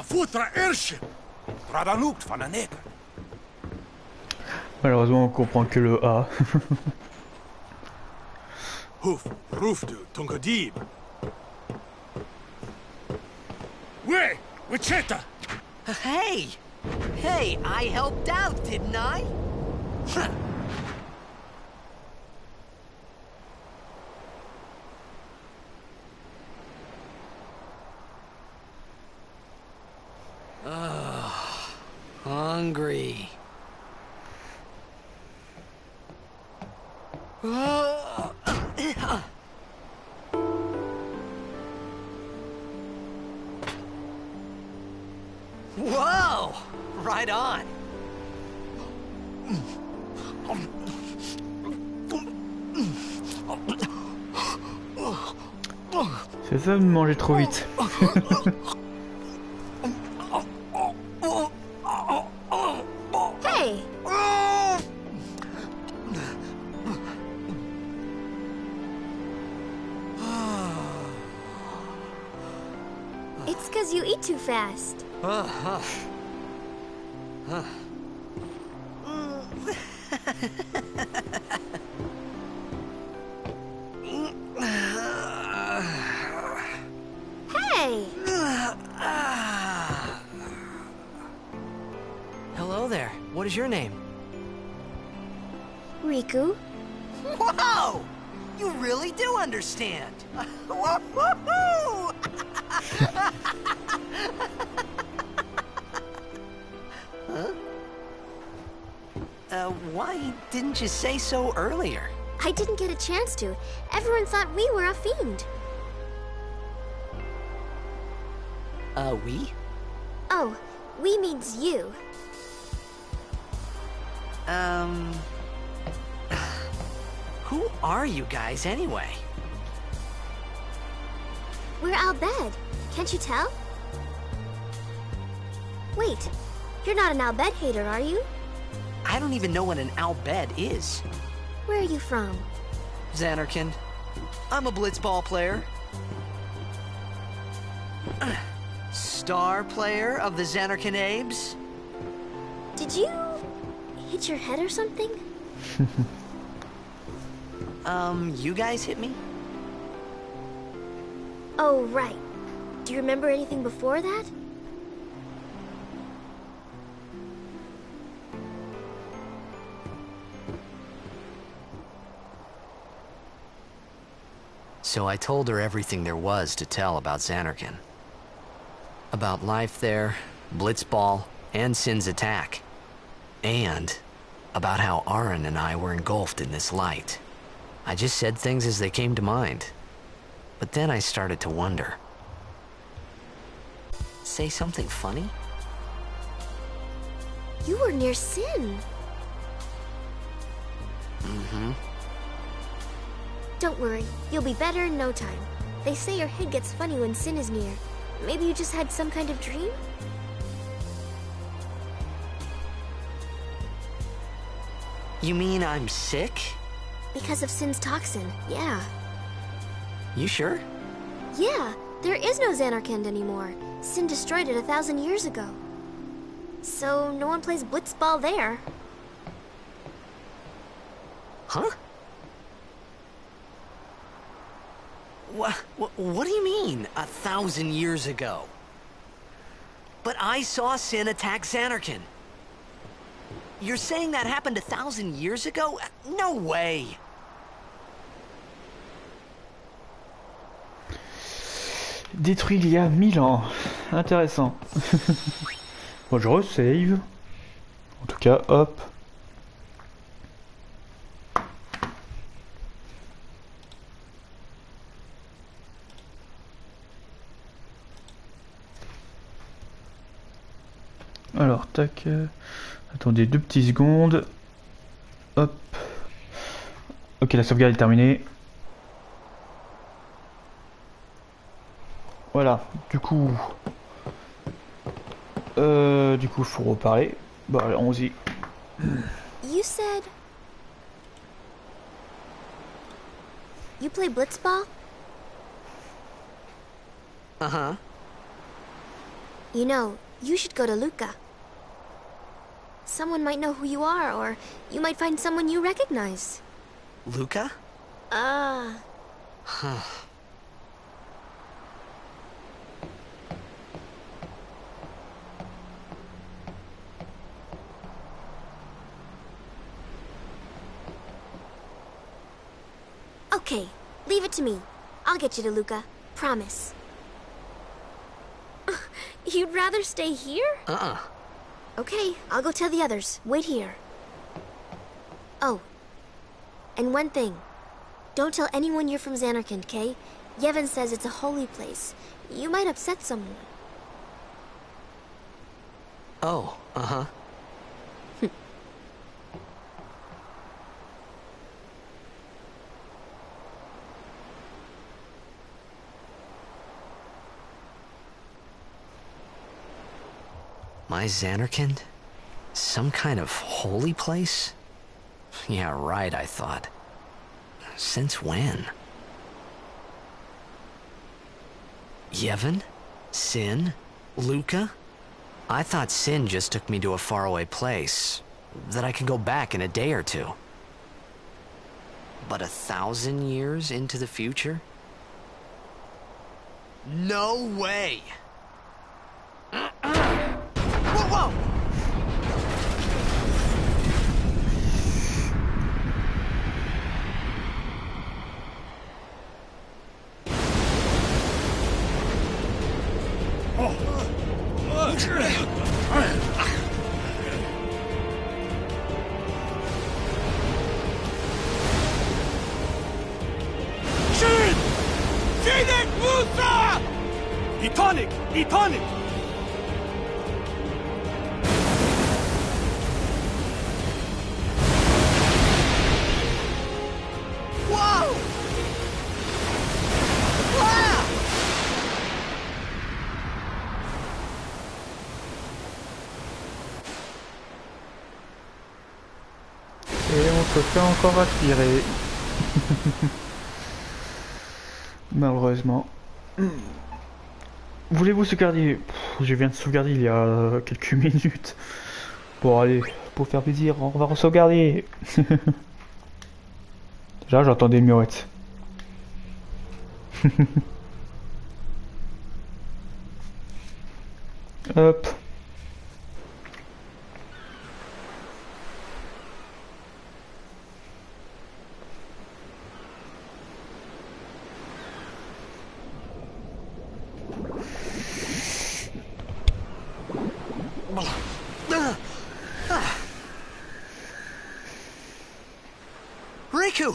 Futra Ership! Radanouk van een neker. Malheureusement, on comprend que le A. Hoof, Roofdu, Tungadib. Wait! Wichita! Hey! Hey, I helped out, didn't I? Hungry. Whoa! Right on. C'est ça de manger trop vite. Hey! It's because you eat too fast. Hey! Hello there. What is your name? Riku? Whoa! You really do understand. Woo-hoo-hoo! Huh? Why didn't you say so earlier? I didn't get a chance to. Everyone thought we were a fiend. We? Oh, we means you. Who are you guys anyway? We're Al Bhed. Can't you tell? Wait, you're not an Al Bhed hater, are you? I don't even know what an Al Bhed is. Where are you from? Xanarkand. I'm a blitzball player. Star player of the Xanarkand Abes. Did you hit your head or something? You guys hit me? Oh, right. Do you remember anything before that? So I told her everything there was to tell about Xanarkand. About life there, Blitzball, and Sin's attack. And about how Aaron and I were engulfed in this light. I just said things as they came to mind. But then I started to wonder. Say something funny? You were near Sin. Mm-hmm. Don't worry, you'll be better in no time. They say your head gets funny when Sin is near. Maybe you just had some kind of dream? You mean I'm sick? Because of Sin's toxin, yeah. You sure? Yeah, there is no Xanarkand anymore. Sin destroyed it 1,000 years ago. So no one plays blitzball there. Huh? What do you mean, 1,000 years ago? But I saw Sin attack Xanarkand. You're saying that happened 1,000 years ago? No way! Détruit il y a 1000 ans. Intéressant. Bon, je resave. En tout cas, hop. Alors, tac. Attendez 2 petites secondes. Hop. Ok, la sauvegarde est terminée. Voilà, du coup, faut reparler. Bah, allons-y. You said... You play blitzball? Uh-huh. You know, you should go to Luca. Someone might know who you are, or you might find someone you recognize. Luca? Huh. Okay, leave it to me. I'll get you to Luca. Promise. You'd rather stay here? Okay, I'll go tell the others. Wait here. Oh, and one thing. Don't tell anyone you're from Zanarkand, okay? Yevon says it's a holy place. You might upset someone. Oh, uh-huh. My Zanarkand? Some kind of holy place? Yeah, right, I thought. Since when? Yevon? Sin? Luca? I thought Sin just took me to a faraway place, that I could go back in a day or two. But 1,000 years into the future? No way! Whoa! Shin! Sinek Musa! Etonic! Etonic! Whoa! Wow! Et on se fait encore aspirer. Malheureusement. Voulez-vous sauvegarder? Je viens de sauvegarder il y a quelques minutes. Bon allez, pour faire plaisir, on va sauvegarder. Déjà j'entends des miettes. Hop. Riku!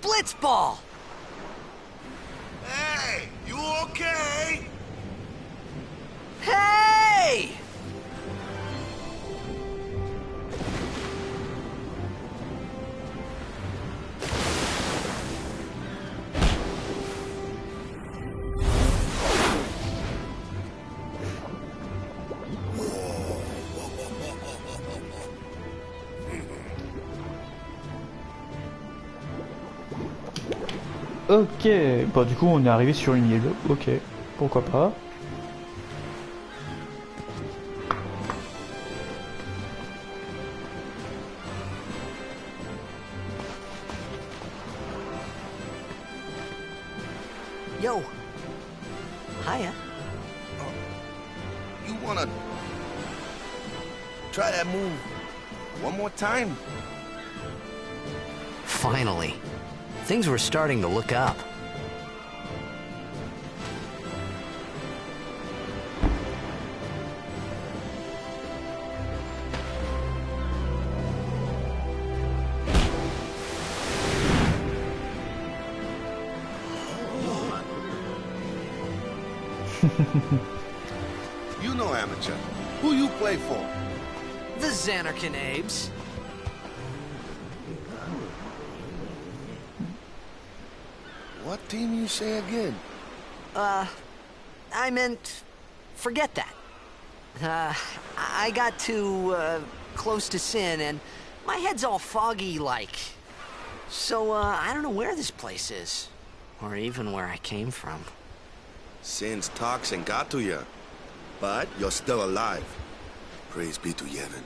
Blitzball! Hey, you okay? Hey! Ok, bah du coup on est arrivé sur une île, ok, pourquoi pas. Yo! Hiya. You wanna try that move one more time? Finally. Things were starting to look up. You know amateur. Who you play for? The Zanarkand Abes. What team you say again? I meant... forget that. I got too, close to Sin, and my head's all foggy like. So, I don't know where this place is. Or even where I came from. Sin's toxin got to you. But you're still alive. Praise be to Yevon.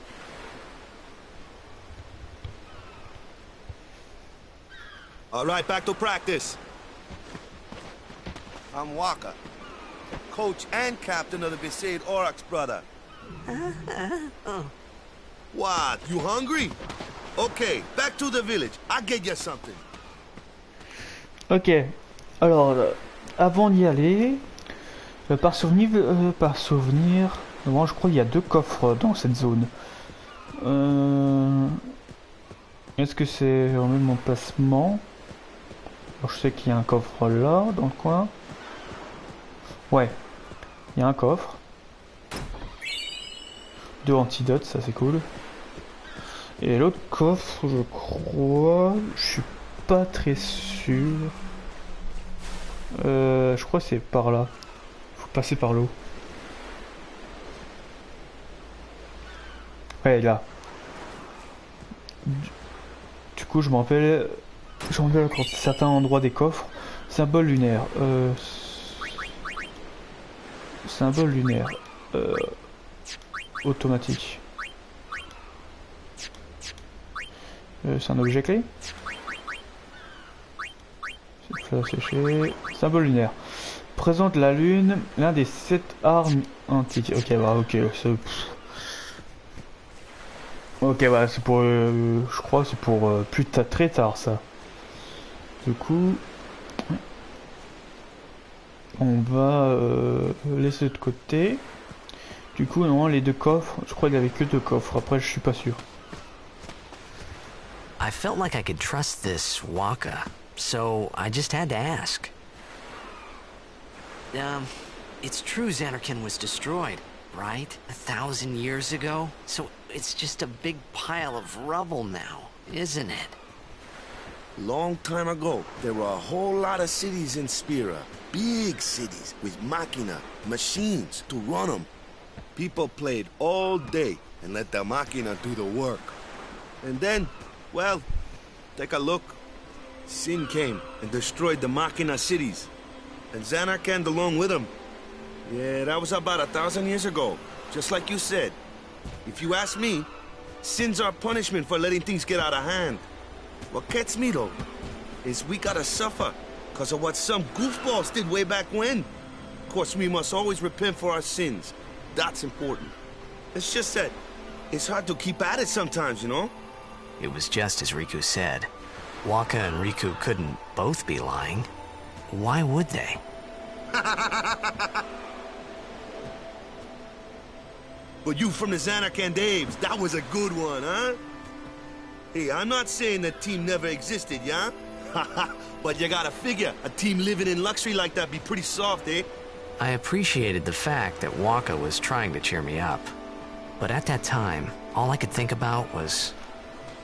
All right, back to practice. I'm Waka, coach and captain of the Besaid Aurochs, brother. What, you hungry? Okay, back to the village. I'll get you something. Ok, alors avant d'y aller, par souvenir, moi je crois qu'il y a 2 coffres dans cette zone. Est-ce que c'est vraiment mon placement? Alors, je sais qu'il y a un coffre là, dans le coin. Ouais, il y a un coffre. 2 antidotes, ça c'est cool. Et l'autre coffre, je crois, je suis pas très sûr. Je crois que c'est par là. Faut passer par l'eau. Ouais, là. Du coup, je me rappelle quand certains endroits des coffres. Symbole lunaire. Symbole lunaire. Automatique. C'est un objet clé. C'est séché. Symbole lunaire. Présente la lune, l'un des 7 armes antiques. Ok, bah ok, c'est... Ok, bah c'est pour... je crois que c'est pour plus tard, très tard ça. Du coup... On va laisser de côté. Du coup, normalement les 2 coffres, je crois qu'il n'y avait que 2 coffres, après je suis pas sûr. I felt like I could trust this Waka, so I just had to ask. It's true Zanarkand was destroyed, right? 1,000 years ago? So it's just a big pile of rubble now, isn't it? Long time ago, there were a whole lot of cities in Spira. Big cities with machina, machines to run them. People played all day and let the machina do the work. And then, well, take a look. Sin came and destroyed the machina cities. And Zanarkand along with him. Yeah, that was about 1,000 years ago. Just like you said. If you ask me, Sin's our punishment for letting things get out of hand. What gets me, though, is we gotta suffer because of what some goofballs did way back when. Of course, we must always repent for our sins. That's important. It's just that it's hard to keep at it sometimes, you know? It was just as Riku said. Waka and Riku couldn't both be lying. Why would they? But you from the Zanarkand Daves, that was a good one, huh? Hey, I'm not saying the team never existed, yeah? But you gotta figure, a team living in luxury like that be pretty soft, eh? I appreciated the fact that Waka was trying to cheer me up. But at that time, all I could think about was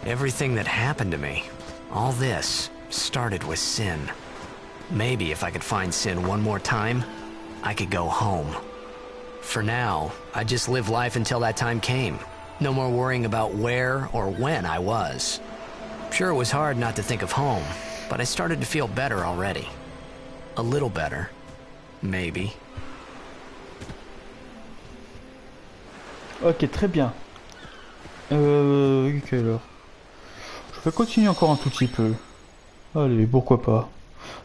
everything that happened to me. All this started with Sin. Maybe if I could find Sin one more time, I could go home. For now, I just live life until that time came. No more worrying about where or when I was. Sure, it was hard not to think of home, but I started to feel better already. A little better. Maybe. Ok, très bien. Quelle heure? Je vais continuer encore un tout petit peu. Allez, pourquoi pas.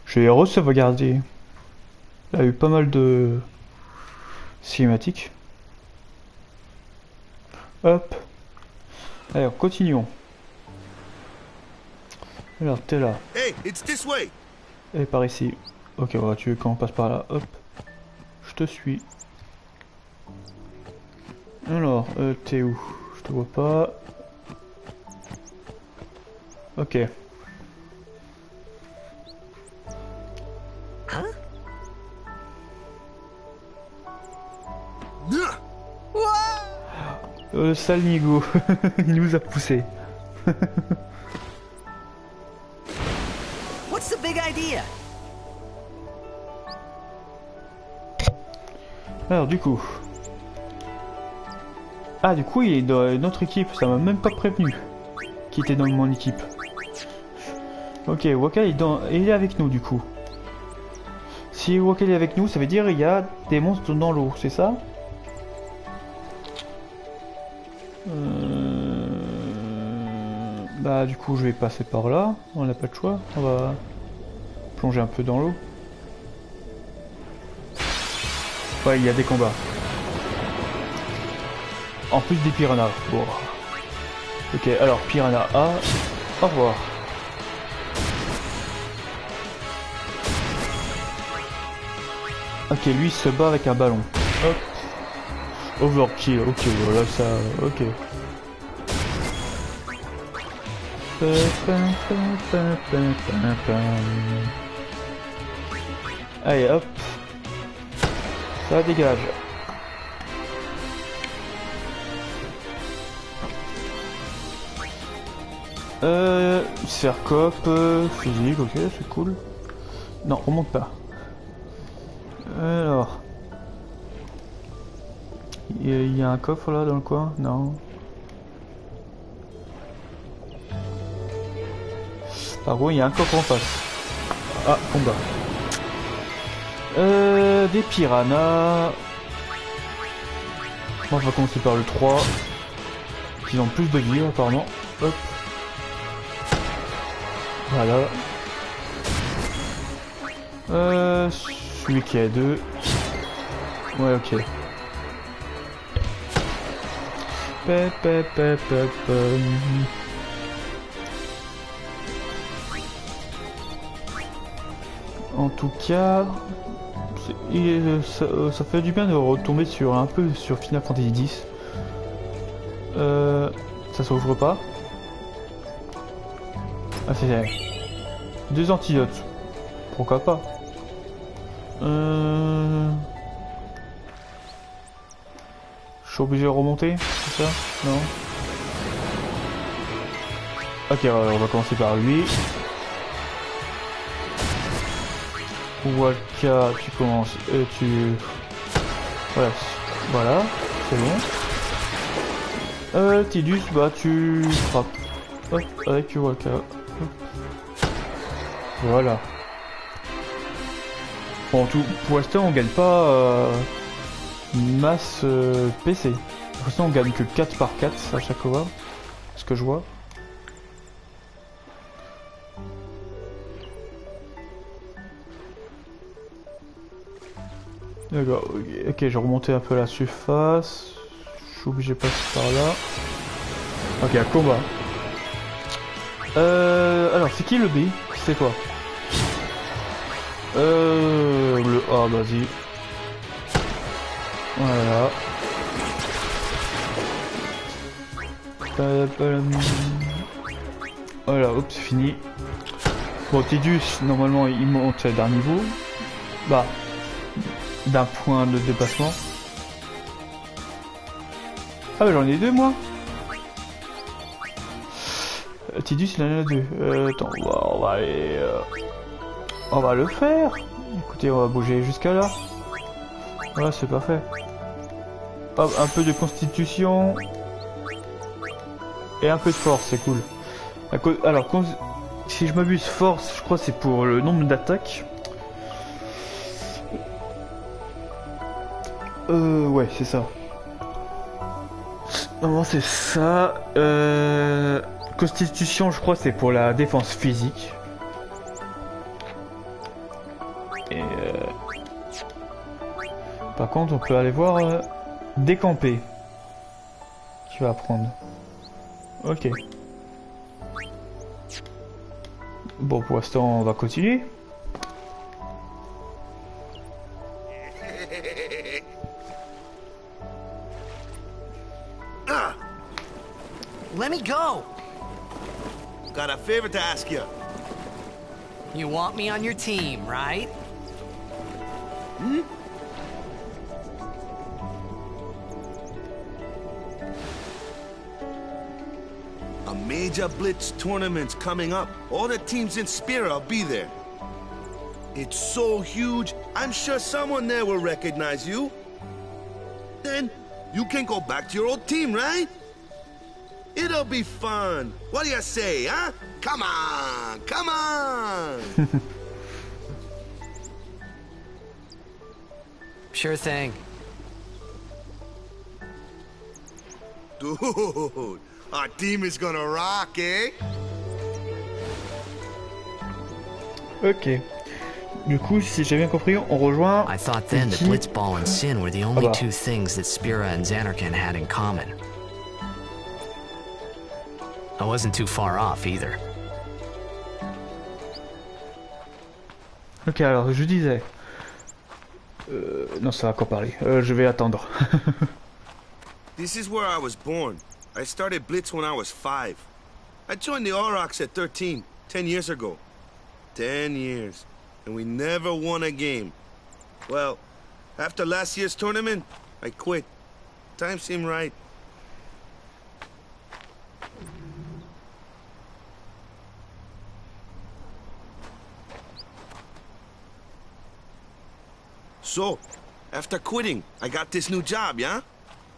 Je vais re-sauvegarder. Il y a eu pas mal de cinématiques. Hop. Alors, continuons. Alors, t'es là. Hey, it's this way. Et par ici. Ok, voilà, tu veux qu'on passe par là. Hop. Je te suis. Alors, t'es où? Je te vois pas. Ok. Huh? Le sale Nigo. Il nous a poussé. What's the big idea? Alors du coup, Ah, du coup, il est dans notre équipe. Ça m'a même pas prévenu qu'il était dans mon équipe. Ok, Wakka il est avec nous, du coup. Si Wakka est avec nous, ça veut dire qu'il y a des monstres dans l'eau, c'est ça? Bah, du coup, je vais passer par là. On n'a pas de choix. On va plonger un peu dans l'eau. Ouais, il y a des combats. En plus des piranhas. Bon. Ok, alors piranha A. Au revoir. Ok, lui il se bat avec un ballon. Hop. Overkill, ok, voilà ça, ok. Allez, hop. Ça dégage. Sphère cop, physique, ok, c'est cool. Non, on monte pas. Alors... Il y a un coffre là dans le coin? Non. Par contre, il y a un coffre en face. Ah, combat. Des piranhas. Bon, on va commencer par le 3. Ils ont plus de gear apparemment. Hop. Voilà. Celui qui a 2. Ouais, ok. En tout cas, ça fait du bien de retomber sur un peu sur Final Fantasy X. Ça s'ouvre pas. Ah, c'est 2 antidotes. Pourquoi pas? Je suis obligé de remonter, c'est ça? Non? Ok, alors on va commencer par lui. Wakka, tu commences, voilà, voilà, c'est bon. Tidus, bah tu frappes. Hop, avec Wakka. Voilà. Bon, pour l'instant, on gagne pas masse PC. Pour l'instant, on gagne que 4 par 4 à chaque fois. Ce que je vois. D'accord, ok, je remontais un peu la surface. Je suis obligé de passer par là. Ok, un combat. Alors, c'est qui le B? C'est quoi? Le A, vas-y. Voilà. Voilà, hop, c'est fini. Bon, Tidus, normalement, il monte d'un niveau. Bah, d'un point de déplacement. Ah, bah, j'en ai 2, moi. Tidus, il en a 2. Attends, on va aller... On va le faire. Écoutez, on va bouger jusqu'à là. Voilà, c'est parfait. Hop, un peu de constitution. Et un peu de force, c'est cool. Alors, si je m'abuse, force, je crois que c'est pour le nombre d'attaques. Ouais, c'est ça. Normalement, c'est ça. Constitution, je crois, c'est pour la défense physique. Et par contre, on peut aller voir décamper. Qui va apprendre. Ok. Bon, pour l'instant, on va continuer. Let me go! Got a favor to ask you. You want me on your team, right? Hmm? A major Blitz tournament's coming up. All the teams in Spira will be there. It's so huge, I'm sure someone there will recognize you. Then, you can go back to your old team, right? It'll be fun. What do you say, huh? Come on, come on! Sure thing. Dude, our team is gonna rock, eh? Ok. Du coup, si j'ai bien compris, on rejoint I thought then that l'équipe- Blitzball and Sin were the only bah. two things that Spira and Xanarkand had in common. I wasn't too far off either. Ok, alors je disais... non, ça va encore parler. Je vais attendre. This is where I was born. I started Blitz when I was 5. I joined the Aurochs at 13, 10 years ago. 10 years. And we never won a game. Well, after last year's tournament, I quit. Time seemed right. So, after quitting, I got this new job, yeah?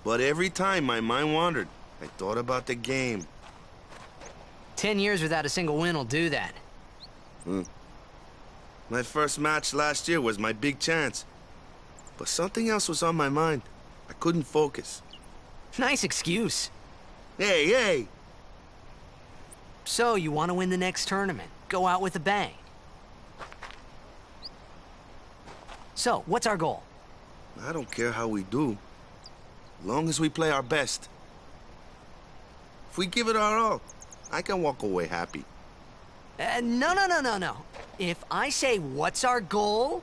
But every time my mind wandered, I thought about the game. 10 years without a single win will do that. My first match last year was my big chance. But something else was on my mind. I couldn't focus. Nice excuse. Hey, hey! So, you want to win the next tournament? Go out with a bang. So, what's our goal? I don't care how we do. Long as we play our best. If we give it our all, I can walk away happy. No. If I say, what's our goal?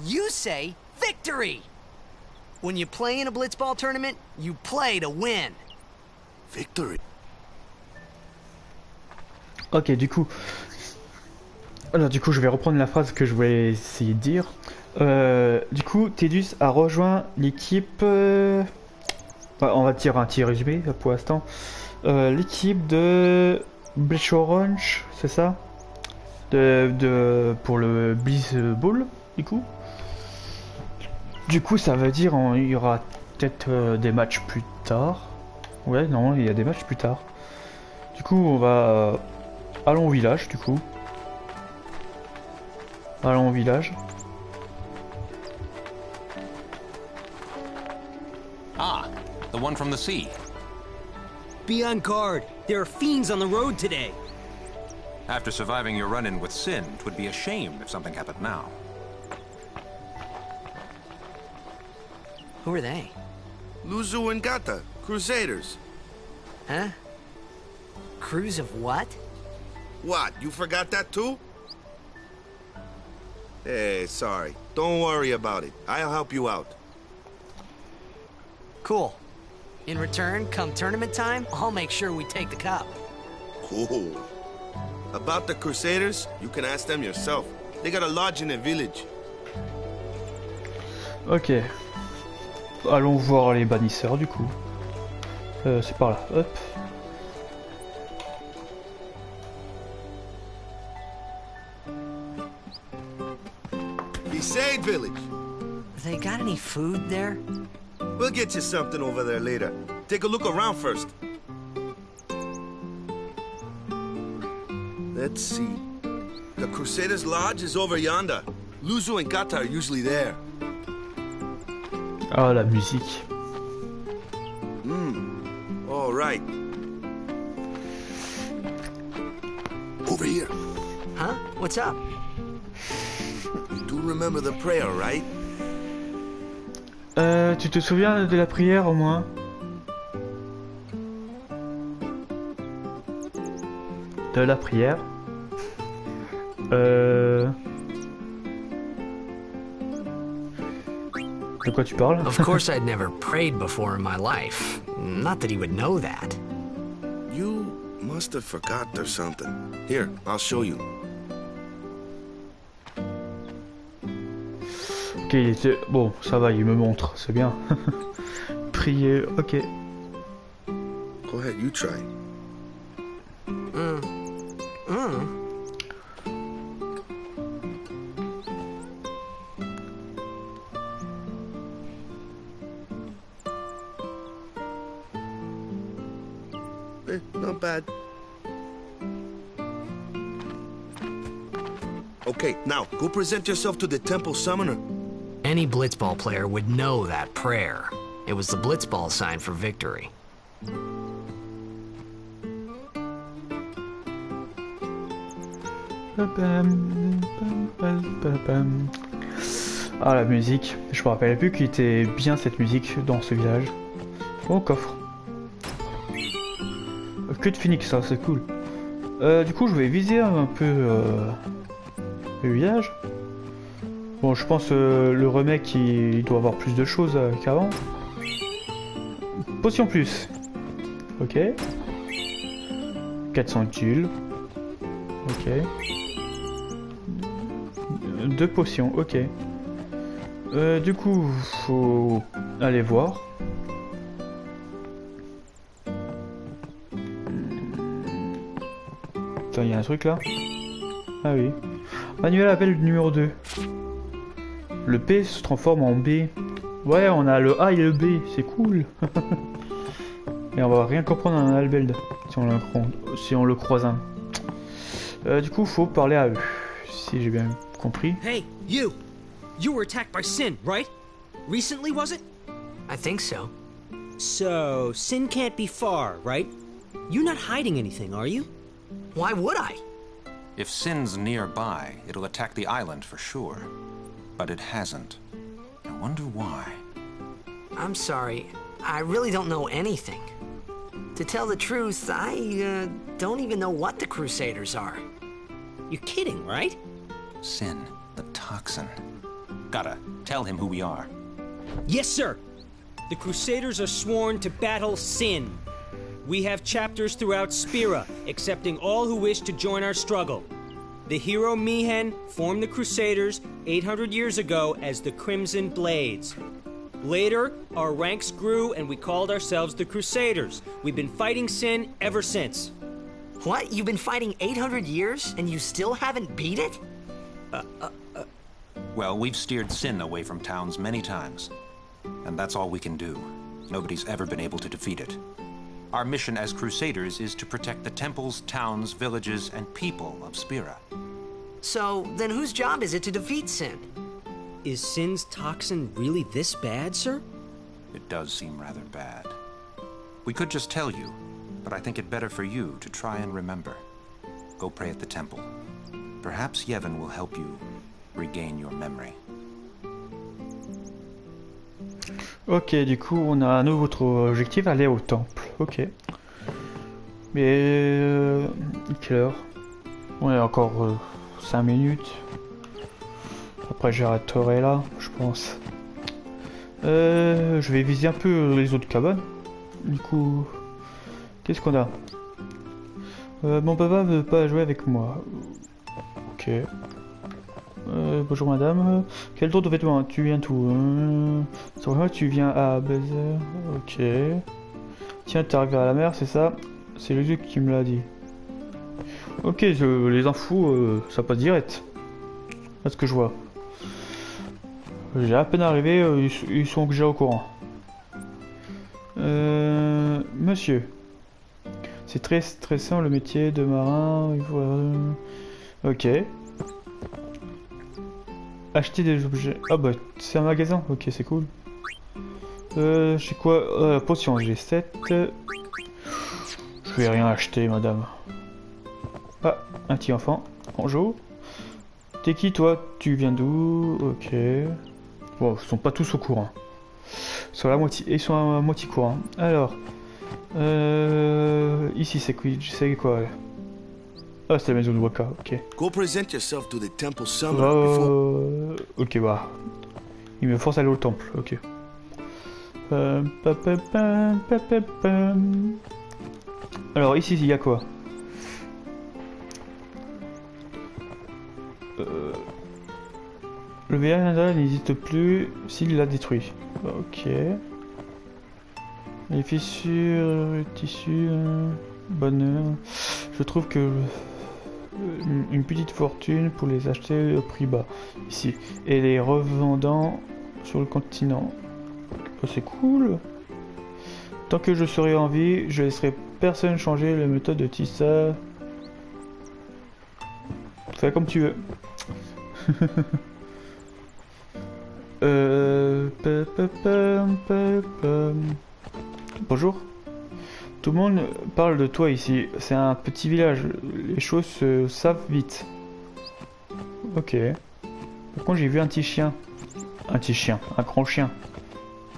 You say, victory! When you play in a Blitzball tournament, you play to win. Victory. Ok, du coup... Alors du coup, je vais reprendre la phrase que je voulais essayer de dire. Du coup, Tidus a rejoint l'équipe... on va dire un petit résumé pour l'instant. L'équipe de... Bleach Orange, c'est ça? Pour le Blitzball, du coup. Du coup, ça veut dire il y aura peut-être des matchs plus tard. Ouais, non, il y a des matchs plus tard. Du coup, on va... allons au village, du coup. Allons au village. Ah, the one from the sea. Be on guard. There are fiends on the road today. After surviving your run-in with Sin, it would be a shame if something happened now. Who are they? Luzu and Gata, Crusaders. Huh? Crews of what? What, you forgot that too? Hey, sorry. Don't worry about it. I'll help you out. Cool. In return, come tournament time, I'll make sure we take the cup. Cool. About the Crusaders, you can ask them yourself. They got a lodge in a village. Ok. Allons voir les bannisseurs, du coup. C'est par là. Hop. Besaid village. They got any food there? We'll get you something over there later. Take a look around first. Let's see. The Crusaders' Lodge is over yonder. Luzu and Gata are usually there. Ah, la musique. All right. Over here. Huh? What's up? You do remember the prayer, right? Tu te souviens de la prière au moins? De la prière? De quoi tu parles? Of course I'd never prayed before in my life. Not that he would know that. You must have forgot or something. Here, I'll show you. Ok, bon, ça va, il me montre, c'est bien. Prier, ok. Go ahead, you try. Not bad. Okay, now, go present yourself to the temple summoner. Any blitzball player would know that prayer. It was the blitzball sign for victory. Ah, la musique. Je me rappelais plus qu'il était bien cette musique dans ce village. Oh, coffre. Que de phoenix, ça, c'est cool. Du coup, je vais viser un peu le village. Bon, je pense le remake, il doit avoir plus de choses qu'avant. Potion plus. Ok. 400 tuiles. Ok. 2 potions, ok. Du coup, faut aller voir. Attends, il y a un truc là. Ah oui. Manuel appel numéro 2. Le P se transforme en B. Ouais, on a le A et le B, c'est cool. Et on va rien comprendre à un Albeld si on le croise un. Du coup, faut parler à eux, si j'ai bien compris. Hey, you! You were attacked by Sin, right? Recently, was it? I think so. So, Sin can't be far, right? You're not hiding anything, are you? Why would I? If Sin's nearby, it'll attack the island for sure. But it hasn't. I wonder why. I'm sorry. I really don't know anything. To tell the truth, I don't even know what the Crusaders are. You're kidding, right? Sin, the toxin. Gotta tell him who we are. Yes, sir! The Crusaders are sworn to battle Sin. We have chapters throughout Spira, accepting all who wish to join our struggle. The hero Mihen formed the Crusaders 800 years ago as the Crimson Blades. Later, our ranks grew and we called ourselves the Crusaders. We've been fighting Sin ever since. What? You've been fighting 800 years and you still haven't beat it? Well, we've steered Sin away from towns many times. And that's all we can do. Nobody's ever been able to defeat it. Our mission as Crusaders is to protect the temples, towns, villages, and people of Spira. So, then whose job is it to defeat Sin? Is Sin's toxin really this bad, sir? It does seem rather bad. We could just tell you, but I think it better for you to try and remember. Go pray at the temple. Perhaps Yevon will help you regain your memory. Ok, du coup, on a un nouveau objectif, aller au temple. Ok. Mais... quelle heure? On est encore 5 minutes. Après, j'arrêterai là, je pense. Je vais viser un peu les autres cabanes. Du coup... Qu'est-ce qu'on a? Mon papa veut pas jouer avec moi. Ok. Bonjour madame. Quel tour de vêtements? Tu viens tout. Tu viens à Baiser. Ok. Tiens, t'es arrivé à la mer, c'est ça? C'est le duc qui me l'a dit. Ok, les infos, ça passe direct. À ce que je vois. J'ai à peine arrivé, ils sont déjà au courant. Monsieur. C'est très stressant le métier de marin. Ok. Acheter des objets. Ah bah c'est un magasin. Ok, c'est cool. J'ai quoi? Potion, j'ai 7. Je vais rien acheter, madame. Ah, un petit enfant. Bonjour. T'es qui toi? Tu viens d'où? Ok. Bon, ils sont pas tous au courant. Ils sont à moitié courant. Alors. Ici c'est quoi? Ah, c'est la maison de Waka, ok. Go present yourself to the temple summoner before... Ok, bah. Il me force à aller au temple, ok. Alors, ici, il y a quoi? Le village n'existe plus s'il l'a détruit. Ok. Les fissures, le tissu... bonheur. Je trouve que... une petite fortune pour les acheter au prix bas ici et les revendant sur le continent. Oh, c'est cool. Tant que je serai en vie, je laisserai personne changer la méthode de Tissa. Fais comme tu veux. Bonjour. Tout le monde parle de toi ici. C'est un petit village. Les choses se savent vite. Ok. Par contre, j'ai vu un petit chien. Un petit chien. Un grand chien.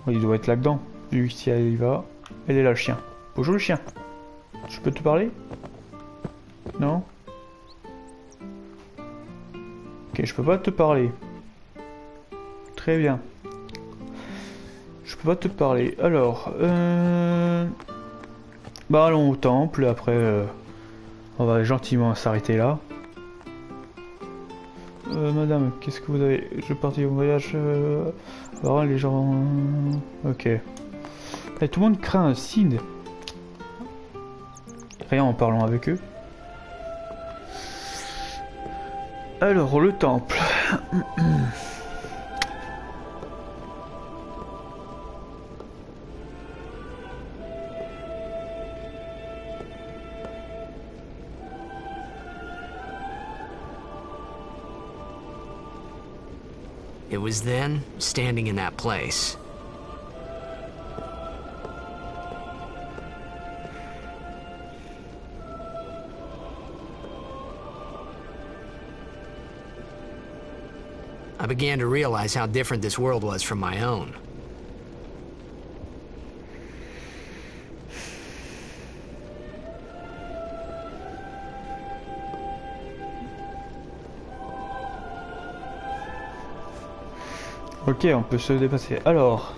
Il doit être là-dedans. Vu si elle y va. Elle est là, le chien. Bonjour, le chien. Je peux te parler? Non? Ok, je peux pas te parler. Très bien. Je peux pas te parler. Alors, bah allons au temple. Après, on va gentiment s'arrêter là. Madame, qu'est-ce que vous avez? Je partais au voyage. Alors, les gens. Ok. Et tout le monde craint un Cid. Rien en parlant avec eux. Alors, le temple. It was then, standing in that place, I began to realize how different this world was from my own. Ok, on peut se dépasser. Alors.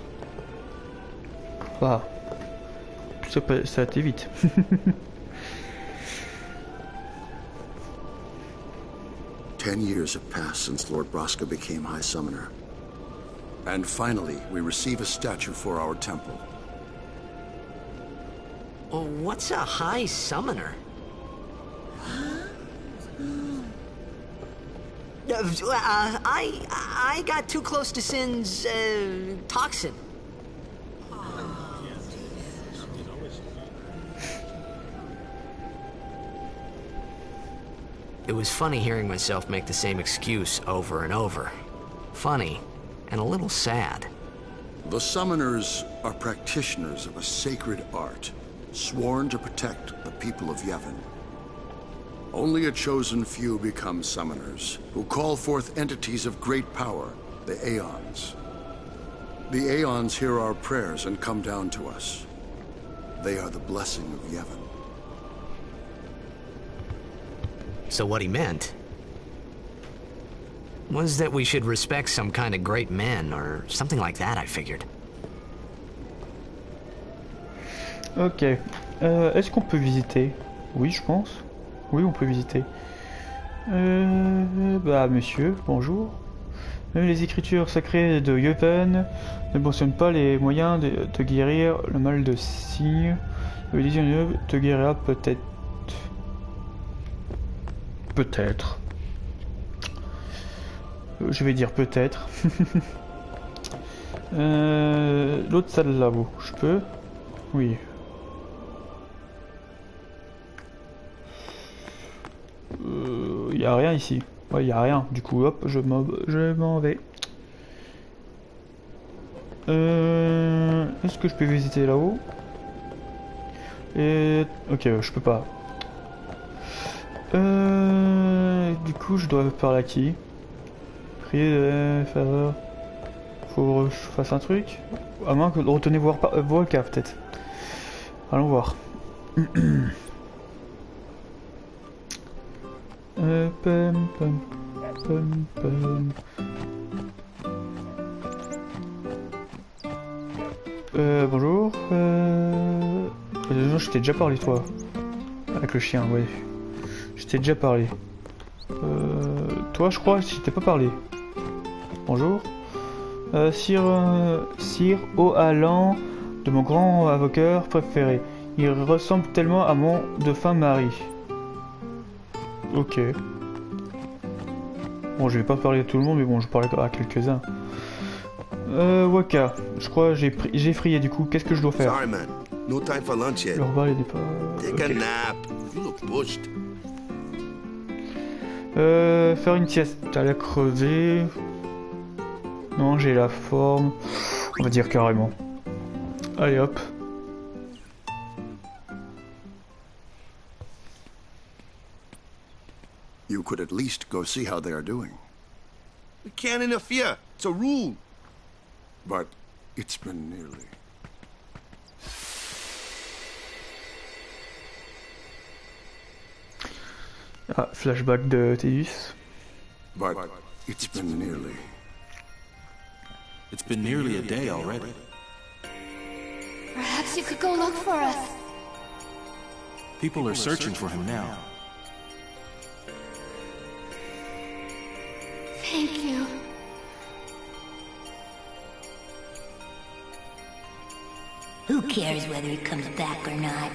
Ah. Ça a été vite. 10 years have passed since Lord Braska became High Summoner. And finally, we receive a statue for our temple. Oh, what's a High Summoner? I got too close to Sin's, toxin. It was funny hearing myself make the same excuse over and over. Funny, and a little sad. The Summoners are practitioners of a sacred art, sworn to protect the people of Yevon. Only a chosen few become Summoners, who call forth entities of great power, the Aeons. The Aeons hear our prayers and come down to us. They are the blessing of Yevon. So what he meant was that we should respect some kind of great men, or something like that, I figured. Ok. Est-ce qu'on peut visiter? Oui, je pense. Oui, on peut visiter. Bah, monsieur, bonjour. Les écritures sacrées de Yevon ne mentionnent pas les moyens de guérir le mal de cygne. Le visionnaire te guérira peut-être. Peut-être. Je vais dire peut-être. L'autre salle là-haut, je peux? Oui. Y a rien ici. Ouais, y a rien. Du coup, hop, je m'en vais. Est-ce que je peux visiter là-haut? Et ok, je peux pas. Du coup, je dois parler à qui? Prier de faveur. Faut que je fasse un truc. À moins que de retourner voir Volka, peut-être. Allons voir. Bonjour. Non, je t'ai déjà parlé, toi. Avec le chien, ouais. Je t'ai déjà parlé. Toi, je crois, je t'ai pas parlé. Bonjour. Sir O'Hallan, de mon grand avocat préféré. Il ressemble tellement à mon défunt mari. Ok. Bon, je vais pas parler à tout le monde, mais bon, je parle à quelques-uns. Waka, je crois j'ai effrayé du coup. Qu'est-ce que je dois faire? Sorry, man. No time for lunch yet. Le repas, il n'est pas... Take a ok. nap. You look pushed. Faire une sieste. T'as l'air crevé. Non, j'ai la forme. On va dire carrément. Allez hop. You could at least go see how they are doing. We can't interfere. It's a rule. But it's been nearly... Ah, flashback de Théus. But it's been nearly... It's been nearly a day already. Perhaps you could go look for us. People are searching for him now. Thank you. Who cares whether he comes back or not?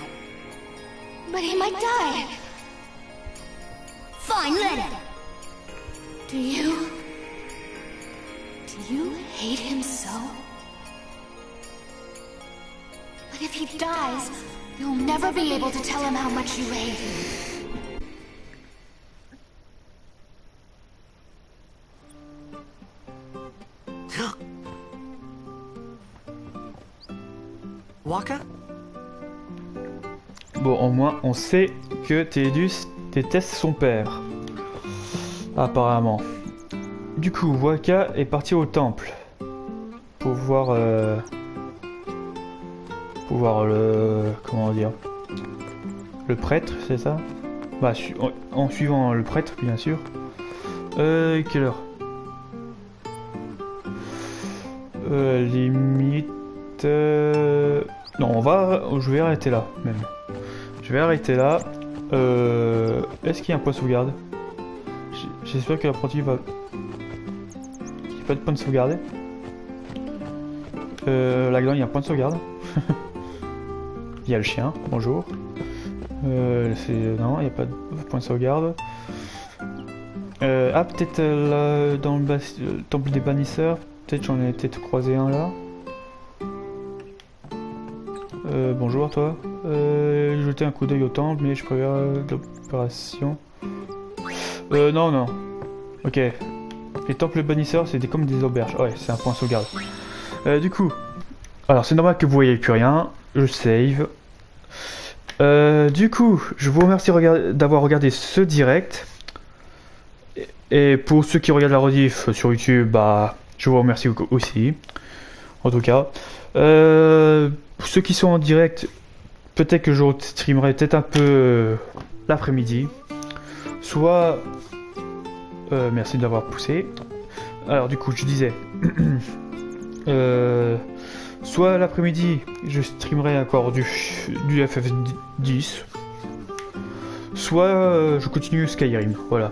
But he might die. Fine, let him. Do you hate him so? But if he dies, you'll never be able to tell him how much you hate him. Waka? Bon, au moins, on sait que Théodus déteste son père. Apparemment. Du coup, Waka est parti au temple. Pour voir le... comment dire... Le prêtre, c'est ça? Bah, en suivant le prêtre, bien sûr. Quelle heure? Limite... Non, je vais arrêter là, même. Je vais arrêter là. Est-ce qu'il y a un point de sauvegarde? J'espère que l'apprenti va... Il n'y a pas de point de sauvegarde. Là-dedans, il y a un point de sauvegarde. Il y a le chien, bonjour. Non, il n'y a pas de point de sauvegarde. Ah, peut-être là, dans le temple des bannisseurs. Peut-être j'en ai peut-être croisé un là. Bonjour toi. J'ai jeté un coup d'œil au temple, mais je préfère l'opération. Non. Ok. Les temples bannisseurs, c'était comme des auberges. Ouais, c'est un point de sauvegarde. Du coup, alors c'est normal que vous voyez plus rien. Je save. Du coup, je vous remercie d'avoir regardé ce direct. Et pour ceux qui regardent la rediff sur YouTube, bah, je vous remercie aussi. En tout cas, ceux qui sont en direct, peut-être que je streamerai peut-être un peu l'après-midi. Soit, merci de l'avoir poussé. Alors du coup, je disais, soit l'après-midi, je streamerai encore du FF10, soit je continue Skyrim, voilà.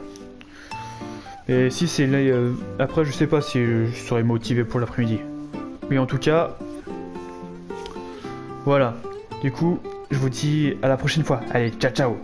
Et si c'est après, je sais pas si je serai motivé pour l'après-midi. Mais en tout cas, voilà. Du coup, je vous dis à la prochaine fois. Allez, ciao ciao.